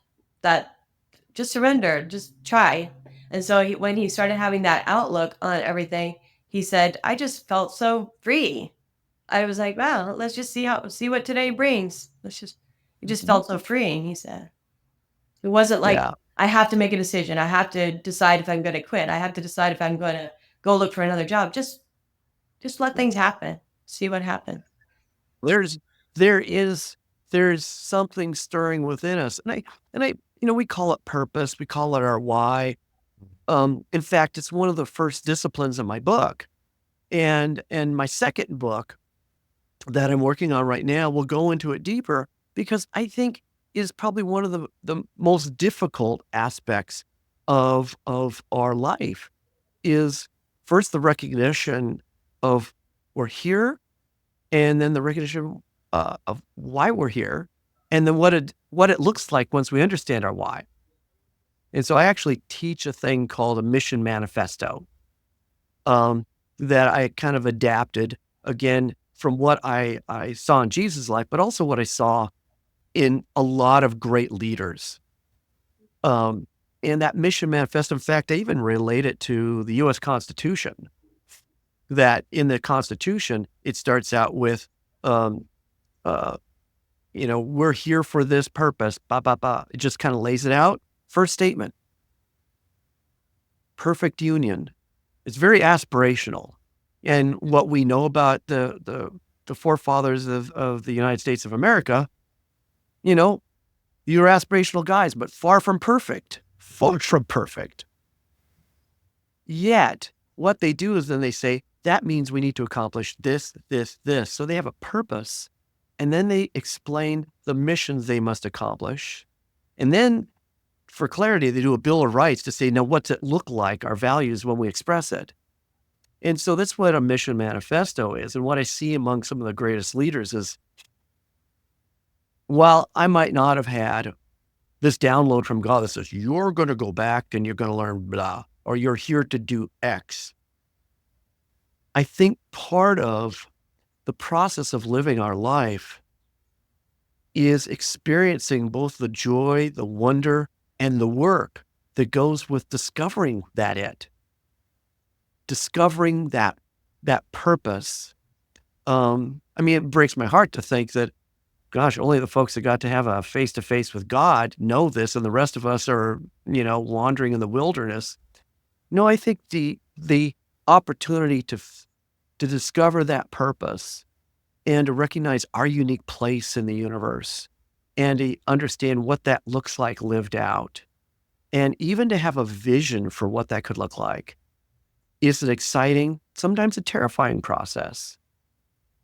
just surrender, just try. And so when he started having that outlook on everything, he said, I just felt so free. I was like, wow, let's just see what today brings. It just felt so freeing, he said. It wasn't like, I have to make a decision. I have to decide if I'm going to quit. I have to decide if I'm going to go look for another job. Just Just let things happen. See what happens. There is something stirring within us. And I, we call it purpose. We call it our why. In fact, it's one of the first disciplines in my book. And my second book that I'm working on right now will go into it deeper because I think is probably one of the most difficult aspects of our life is first the recognition of we're here, and then the recognition of why we're here, and then what it looks like once we understand our why. And so I actually teach a thing called a mission manifesto that I kind of adapted again from what I saw in Jesus' life, but also what I saw in a lot of great leaders. And that mission manifesto, in fact, I even relate it to the U.S. Constitution. That in the Constitution, it starts out with, we're here for this purpose, ba, ba, ba. It just kind of lays it out. First statement, perfect union. It's very aspirational. And what we know about the forefathers of the United States of America, you're aspirational guys, but far from perfect. Far from perfect. Yet, what they do is then they say, that means we need to accomplish this, this, this. So they have a purpose. And then they explain the missions they must accomplish. And then, for clarity, they do a Bill of Rights to say, now, what's it look like, our values, when we express it? And so that's what a mission manifesto is. And what I see among some of the greatest leaders is, while I might not have had this download from God that says, you're going to go back and you're going to learn blah, or you're here to do X. I think part of the process of living our life is experiencing both the joy, the wonder, and the work that goes with discovering discovering that purpose. It breaks my heart to think that, gosh, only the folks that got to have a face-to-face with God know this, and the rest of us are, wandering in the wilderness. No, I think the opportunity to discover that purpose and to recognize our unique place in the universe and to understand what that looks like lived out, and even to have a vision for what that could look like is an exciting, sometimes a terrifying process,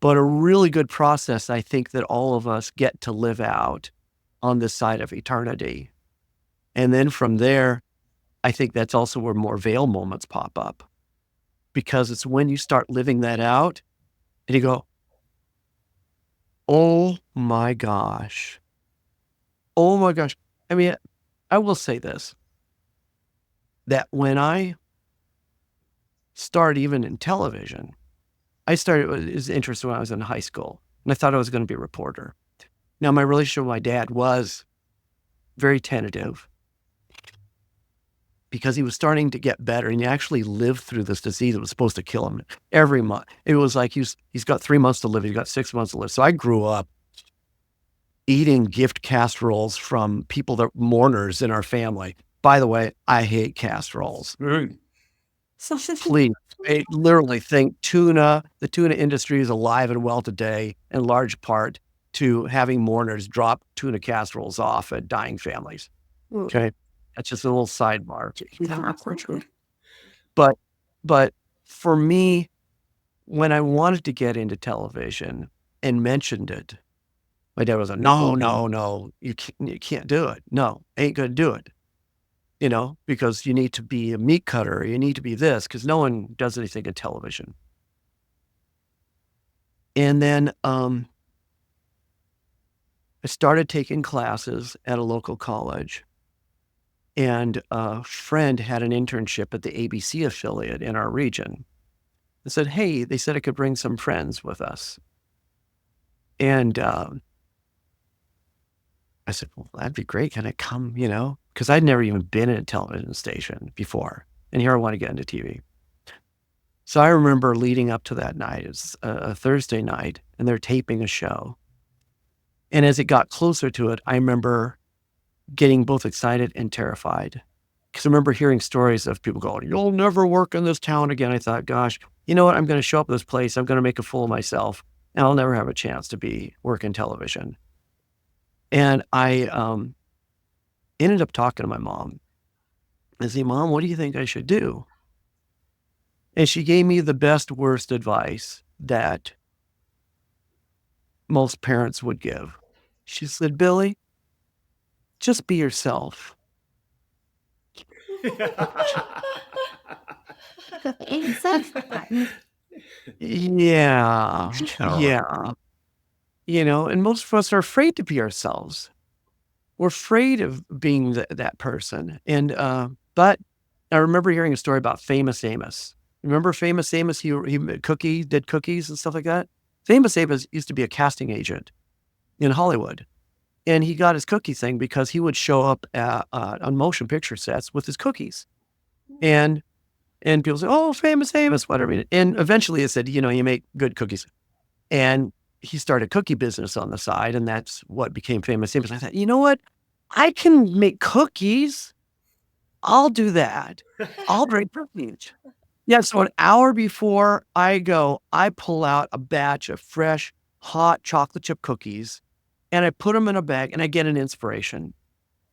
but a really good process, I think, that all of us get to live out on this side of eternity. And then from there, I think that's also where more veil moments pop up, because it's when you start living that out and you go, oh my gosh. Oh my gosh. I will say this, that when I start even in television, it was interesting when I was in high school, and I thought I was going to be a reporter. Now, my relationship with my dad was very tentative because he was starting to get better, and he actually lived through this disease that was supposed to kill him every month. It was like he's got 3 months to live. He's got 6 months to live. So I grew up eating gift casseroles from people that mourners in our family. By the way, I hate casseroles. Please, I literally think the tuna industry is alive and well today, in large part to having mourners drop tuna casseroles off at dying families. Okay. That's just a little sidebar. But for me, when I wanted to get into television and mentioned it, my dad was like, no, you can't do it. No, ain't going to do it. Because you need to be a meat cutter. You need to be this, because no one does anything in television. And then I started taking classes at a local college. And a friend had an internship at the ABC affiliate in our region. They said I could bring some friends with us. And I said, well, that'd be great. Can I come, because I'd never even been in a television station before. And here I want to get into TV. So I remember leading up to that night. It's a Thursday night, and they're taping a show. And as it got closer to it, I remember getting both excited and terrified. Because I remember hearing stories of people going, you'll never work in this town again. I thought, gosh, you know what? I'm going to show up at this place. I'm going to make a fool of myself, and I'll never have a chance to work in television. And I ended up talking to my mom. I said, Mom, what do you think I should do? And she gave me the best, worst advice that most parents would give. She said, Billy, just be yourself. Yeah. Yeah. And most of us are afraid to be ourselves. We're afraid of being that person. And, but I remember hearing a story about Famous Amos. Remember Famous Amos? He did cookies and stuff like that. Famous Amos used to be a casting agent in Hollywood. And he got his cookie thing because he would show up on motion picture sets with his cookies. And people say, oh, Famous Amos, whatever. And eventually it said, you make good cookies. And he started a cookie business on the side, and that's what became Famous Amos. I thought, you know what? I can make cookies. I'll do that. I'll bring cookies. Yeah, so an hour before I go, I pull out a batch of fresh, hot chocolate chip cookies, and I put them in a bag, and I get an inspiration.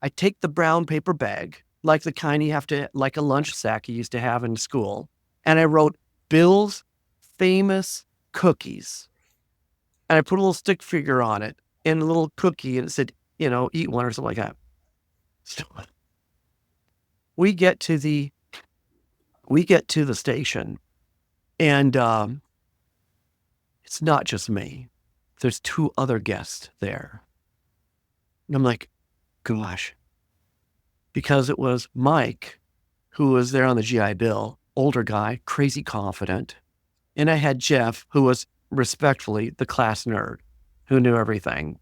I take the brown paper bag, like the kind you have to, like a lunch sack you used to have in school, and I wrote Bill's Famous Cookies. And I put a little stick figure on it and a little cookie, and it said, eat one or something like that. So we get to the station, and it's not just me. There's 2 other guests there. And I'm like, gosh, because it was Mike, who was there on the GI Bill, older guy, crazy confident. And I had Jeff, who was respectfully the class nerd who knew everything.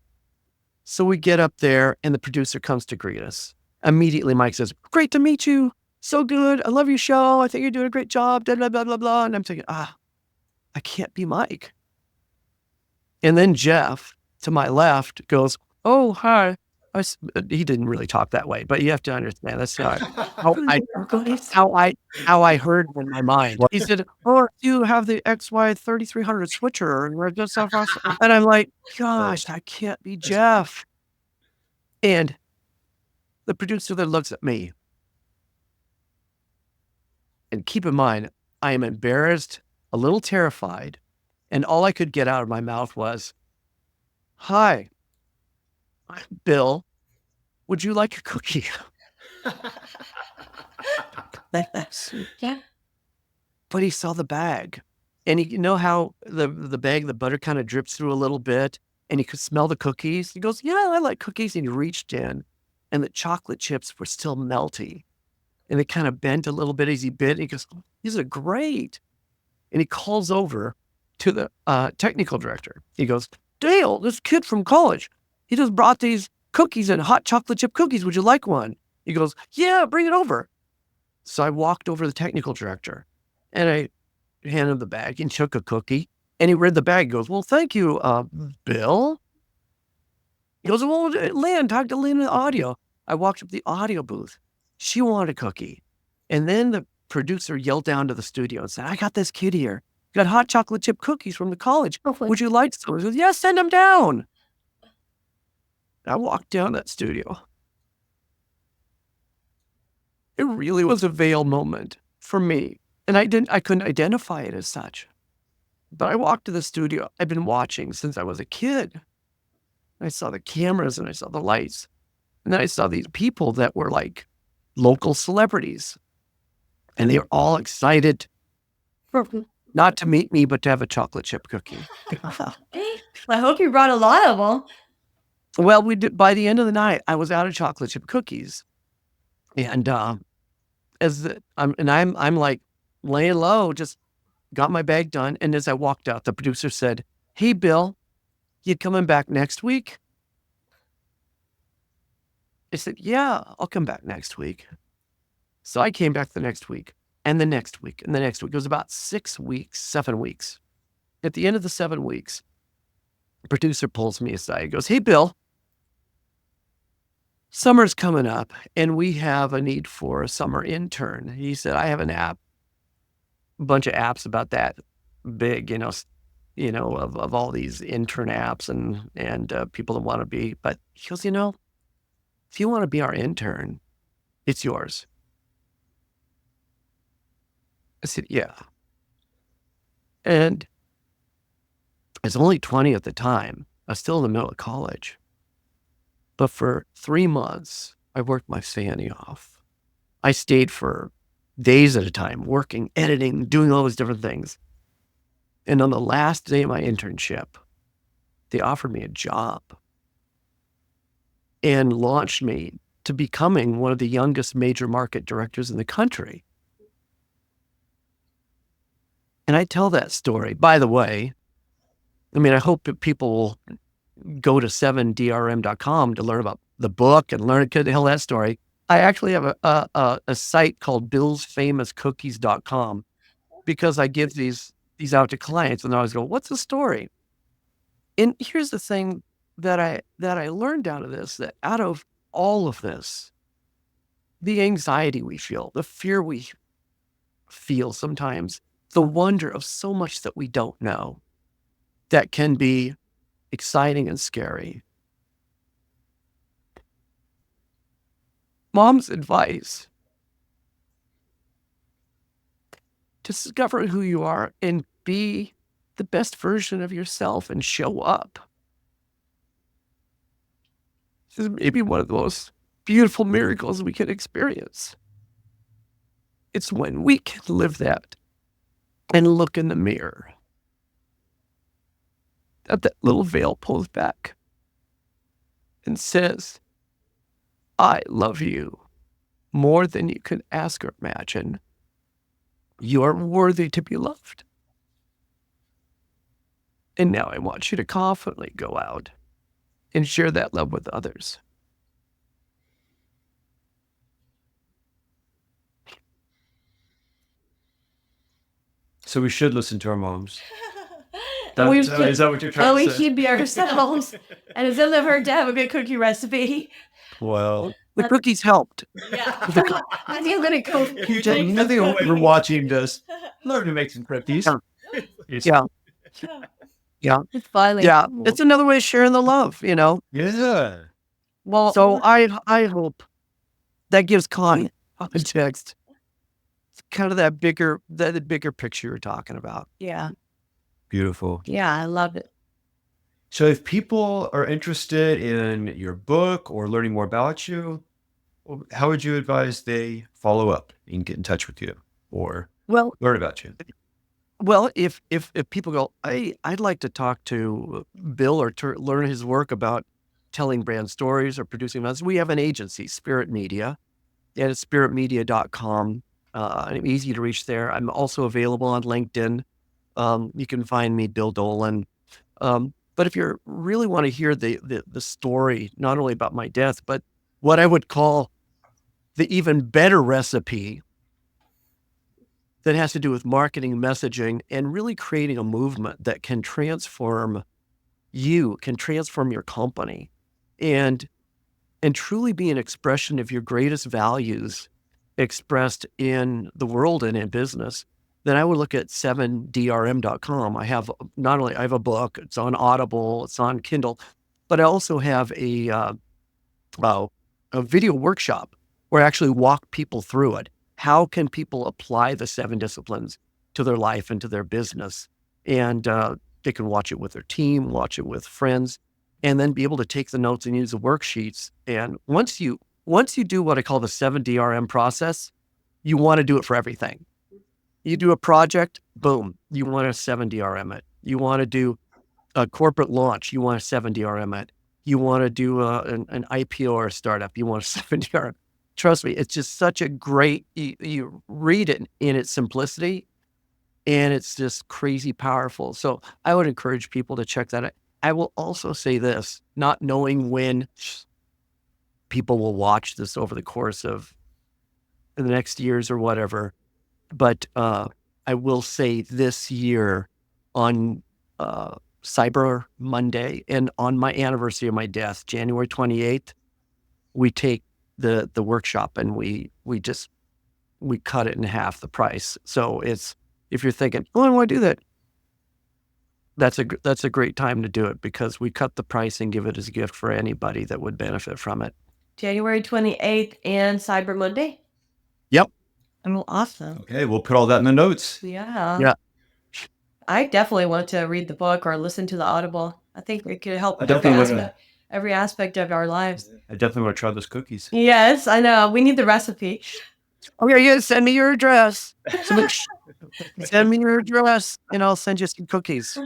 So we get up there, and the producer comes to greet us. Immediately, Mike says, great to meet you. So good. I love your show. I think you're doing a great job. Blah, blah, blah, blah, blah. And I'm thinking, I can't be Mike. And then Jeff, to my left, goes, oh, hi. He didn't really talk that way, but you have to understand that's how I heard in my mind. He said, oh, you have the XY 3300 switcher, and we're just so fast. And I'm like, gosh, I can't be Jeff. And the producer then looks at me. And keep in mind, I am embarrassed, a little terrified, and all I could get out of my mouth was, hi, I'm Bill. Would you like a cookie? Yeah. But he saw the bag, and you know how the bag, the butter kind of drips through a little bit, and he could smell the cookies. He goes, yeah, I like cookies. And he reached in, and the chocolate chips were still melty, and they kind of bent a little bit as he bit. And he goes, oh, these are great. And he calls over to the technical director. He goes, Dale, this kid from college, he just brought these cookies and hot chocolate chip cookies. Would you like one? He goes, yeah, bring it over. So I walked over to the technical director, and I handed him the bag and took a cookie, and he read the bag. He goes, well, thank you, Bill. He goes, well, Lynn, talk to Lynn in the audio. I walked up to the audio booth. She wanted a cookie. And then the producer yelled down to the studio and said, I got this kid here. Got hot chocolate chip cookies from the college. Would you like some? He goes, yeah, send them down. I walked down that studio. It really was a veil moment for me. And I couldn't identify it as such. But I walked to the studio. I've been watching since I was a kid. I saw the cameras and I saw the lights. And then I saw these people that were like local celebrities. And they were all excited not to meet me, but to have a chocolate chip cookie. I hope you brought a lot of them. Well, we did. By the end of the night, I was out of chocolate chip cookies. And I'm like laying low, just got my bag done. And as I walked out, the producer said, hey, Bill, you coming back next week? I said, yeah, I'll come back next week. So I came back the next week, and the next week, and the next week. It was about 6 weeks, 7 weeks. At the end of the 7 weeks, the producer pulls me aside. He goes, hey, Bill, summer's coming up, and we have a need for a summer intern. He said, I have an app. bunch of apps about that big, of all these intern apps and people that want to be. But he goes, if you want to be our intern, it's yours. I said, yeah. And I was only 20 at the time. I was still in the middle of college. But for 3 months, I worked my fanny off. I stayed for days at a time, working, editing, doing all those different things. And on the last day of my internship, they offered me a job and launched me to becoming one of the youngest major market directors in the country. And I tell that story. By the way, I hope that people will go to 7drm.com to learn about the book and learn tell that story. I actually have a site called billsfamouscookies.com because I give these out to clients and I always go, what's the story? And here's the thing that I learned out of this, that out of all of this, the anxiety we feel, the fear we feel sometimes, the wonder of so much that we don't know, that can be exciting and scary. Mom's advice: discover who you are and be the best version of yourself and show up. This is maybe one of the most beautiful miracles we can experience. It's when we can live that and look in the mirror that little veil pulls back and says, I love you more than you can ask or imagine. You are worthy to be loved. And now I want you to confidently go out and share that love with others. So we should listen to our moms. Is that what you're trying to we say? should be ourselves. And instead of her to have a good cookie recipe. Well, The cookies helped. Yeah. I think I'm going to go. you're watching this. Learn to make some cookies. Yeah. Yeah. It's funny. Yeah. It's another way of sharing the love, Yeah. Well, So I hope that gives context. It's kind of that bigger picture you're talking about. yeah. Beautiful. Yeah, I love it. So if people are interested in your book or learning more about you, how would you advise they follow up and get in touch with you or learn about you? Well, if people go, I'd like to talk to Bill or to learn his work about telling brand stories or producing events, we have an agency, Spirit Media, and it's spiritmedia.com. And easy to reach there. I'm also available on LinkedIn. You can find me, Bill Dolan. But if you really want to hear the story, not only about my death, but what I would call the even better recipe that has to do with marketing, messaging, and really creating a movement that can transform you, can transform your company, and truly be an expression of your greatest values expressed in the world and in business, then I would look at 7drm.com. I have a book, it's on Audible, it's on Kindle, but I also have a video workshop where I actually walk people through it. How can people apply the 7 disciplines to their life and to their business? And they can watch it with their team, watch it with friends, and then be able to take the notes and use the worksheets. And once you do what I call the 7DRM process, you want to do it for everything. You do a project, boom, you want to 7DRM it. You want to do a corporate launch, you want to 7DRM it. You want to do an IPO or a startup, you want to 7DRM. Trust me, it's just such a great, you read it in its simplicity, and it's just crazy powerful. So I would encourage people to check that out. I will also say this, not knowing when people will watch this over the course of the next years or whatever, but I will say this year on Cyber Monday and on my anniversary of my death, January 28th, we take the workshop and we cut it in half the price. So it's if you're thinking, oh, I want to do that, that's a great time to do it, because we cut the price and give it as a gift for anybody that would benefit from it. January 28th and Cyber Monday. Yep. Oh, awesome. Okay, we'll put all that in the notes. Yeah. Yeah. I definitely want to read the book or listen to the Audible. I think it could help I definitely wanna- every aspect of our lives. I definitely want to try those cookies. Yes, I know. We need the recipe. Oh yeah, send me your address. Send me your address, and I'll send you some cookies.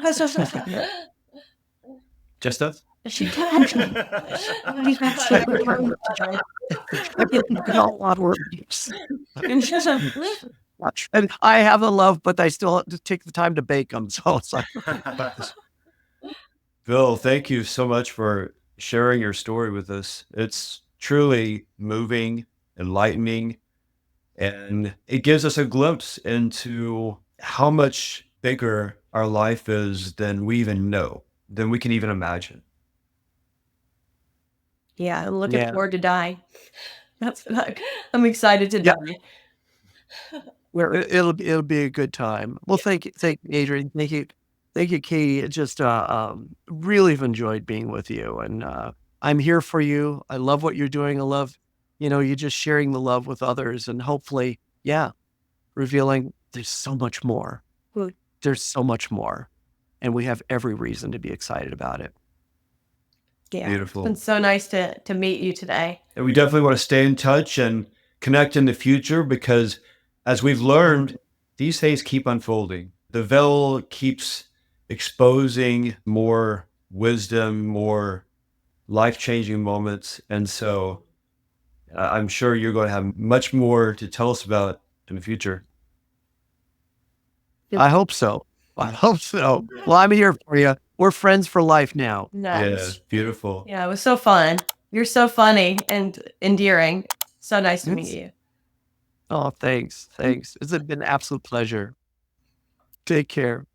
Just us? And I have the love, but I still have to take the time to bake them. So it's like, Bill, thank you so much for sharing your story with us. It's truly moving, enlightening, and it gives us a glimpse into how much bigger our life is than we even know, than we can even imagine. Yeah, I'm looking Yeah. forward to die. I'm excited to Yeah. die. where it'll be a good time. Well, thank you, Adrian. Thank you, Katie. It just really have enjoyed being with you, and I'm here for you. I love what you're doing. I love, you just sharing the love with others, and hopefully, revealing there's so much more. Good. There's so much more, and we have every reason to be excited about it. Yeah, Beautiful. it's been so nice to meet you today. And we definitely want to stay in touch and connect in the future, because as we've learned, these things keep unfolding. The veil keeps exposing more wisdom, more life-changing moments. And so I'm sure you're going to have much more to tell us about in the future. I hope so. Well, I'm here for you. We're friends for life now. Nice. Yeah, beautiful. Yeah, it was so fun. You're so funny and endearing. So nice to meet you. Oh, thanks. It's been an absolute pleasure. Take care.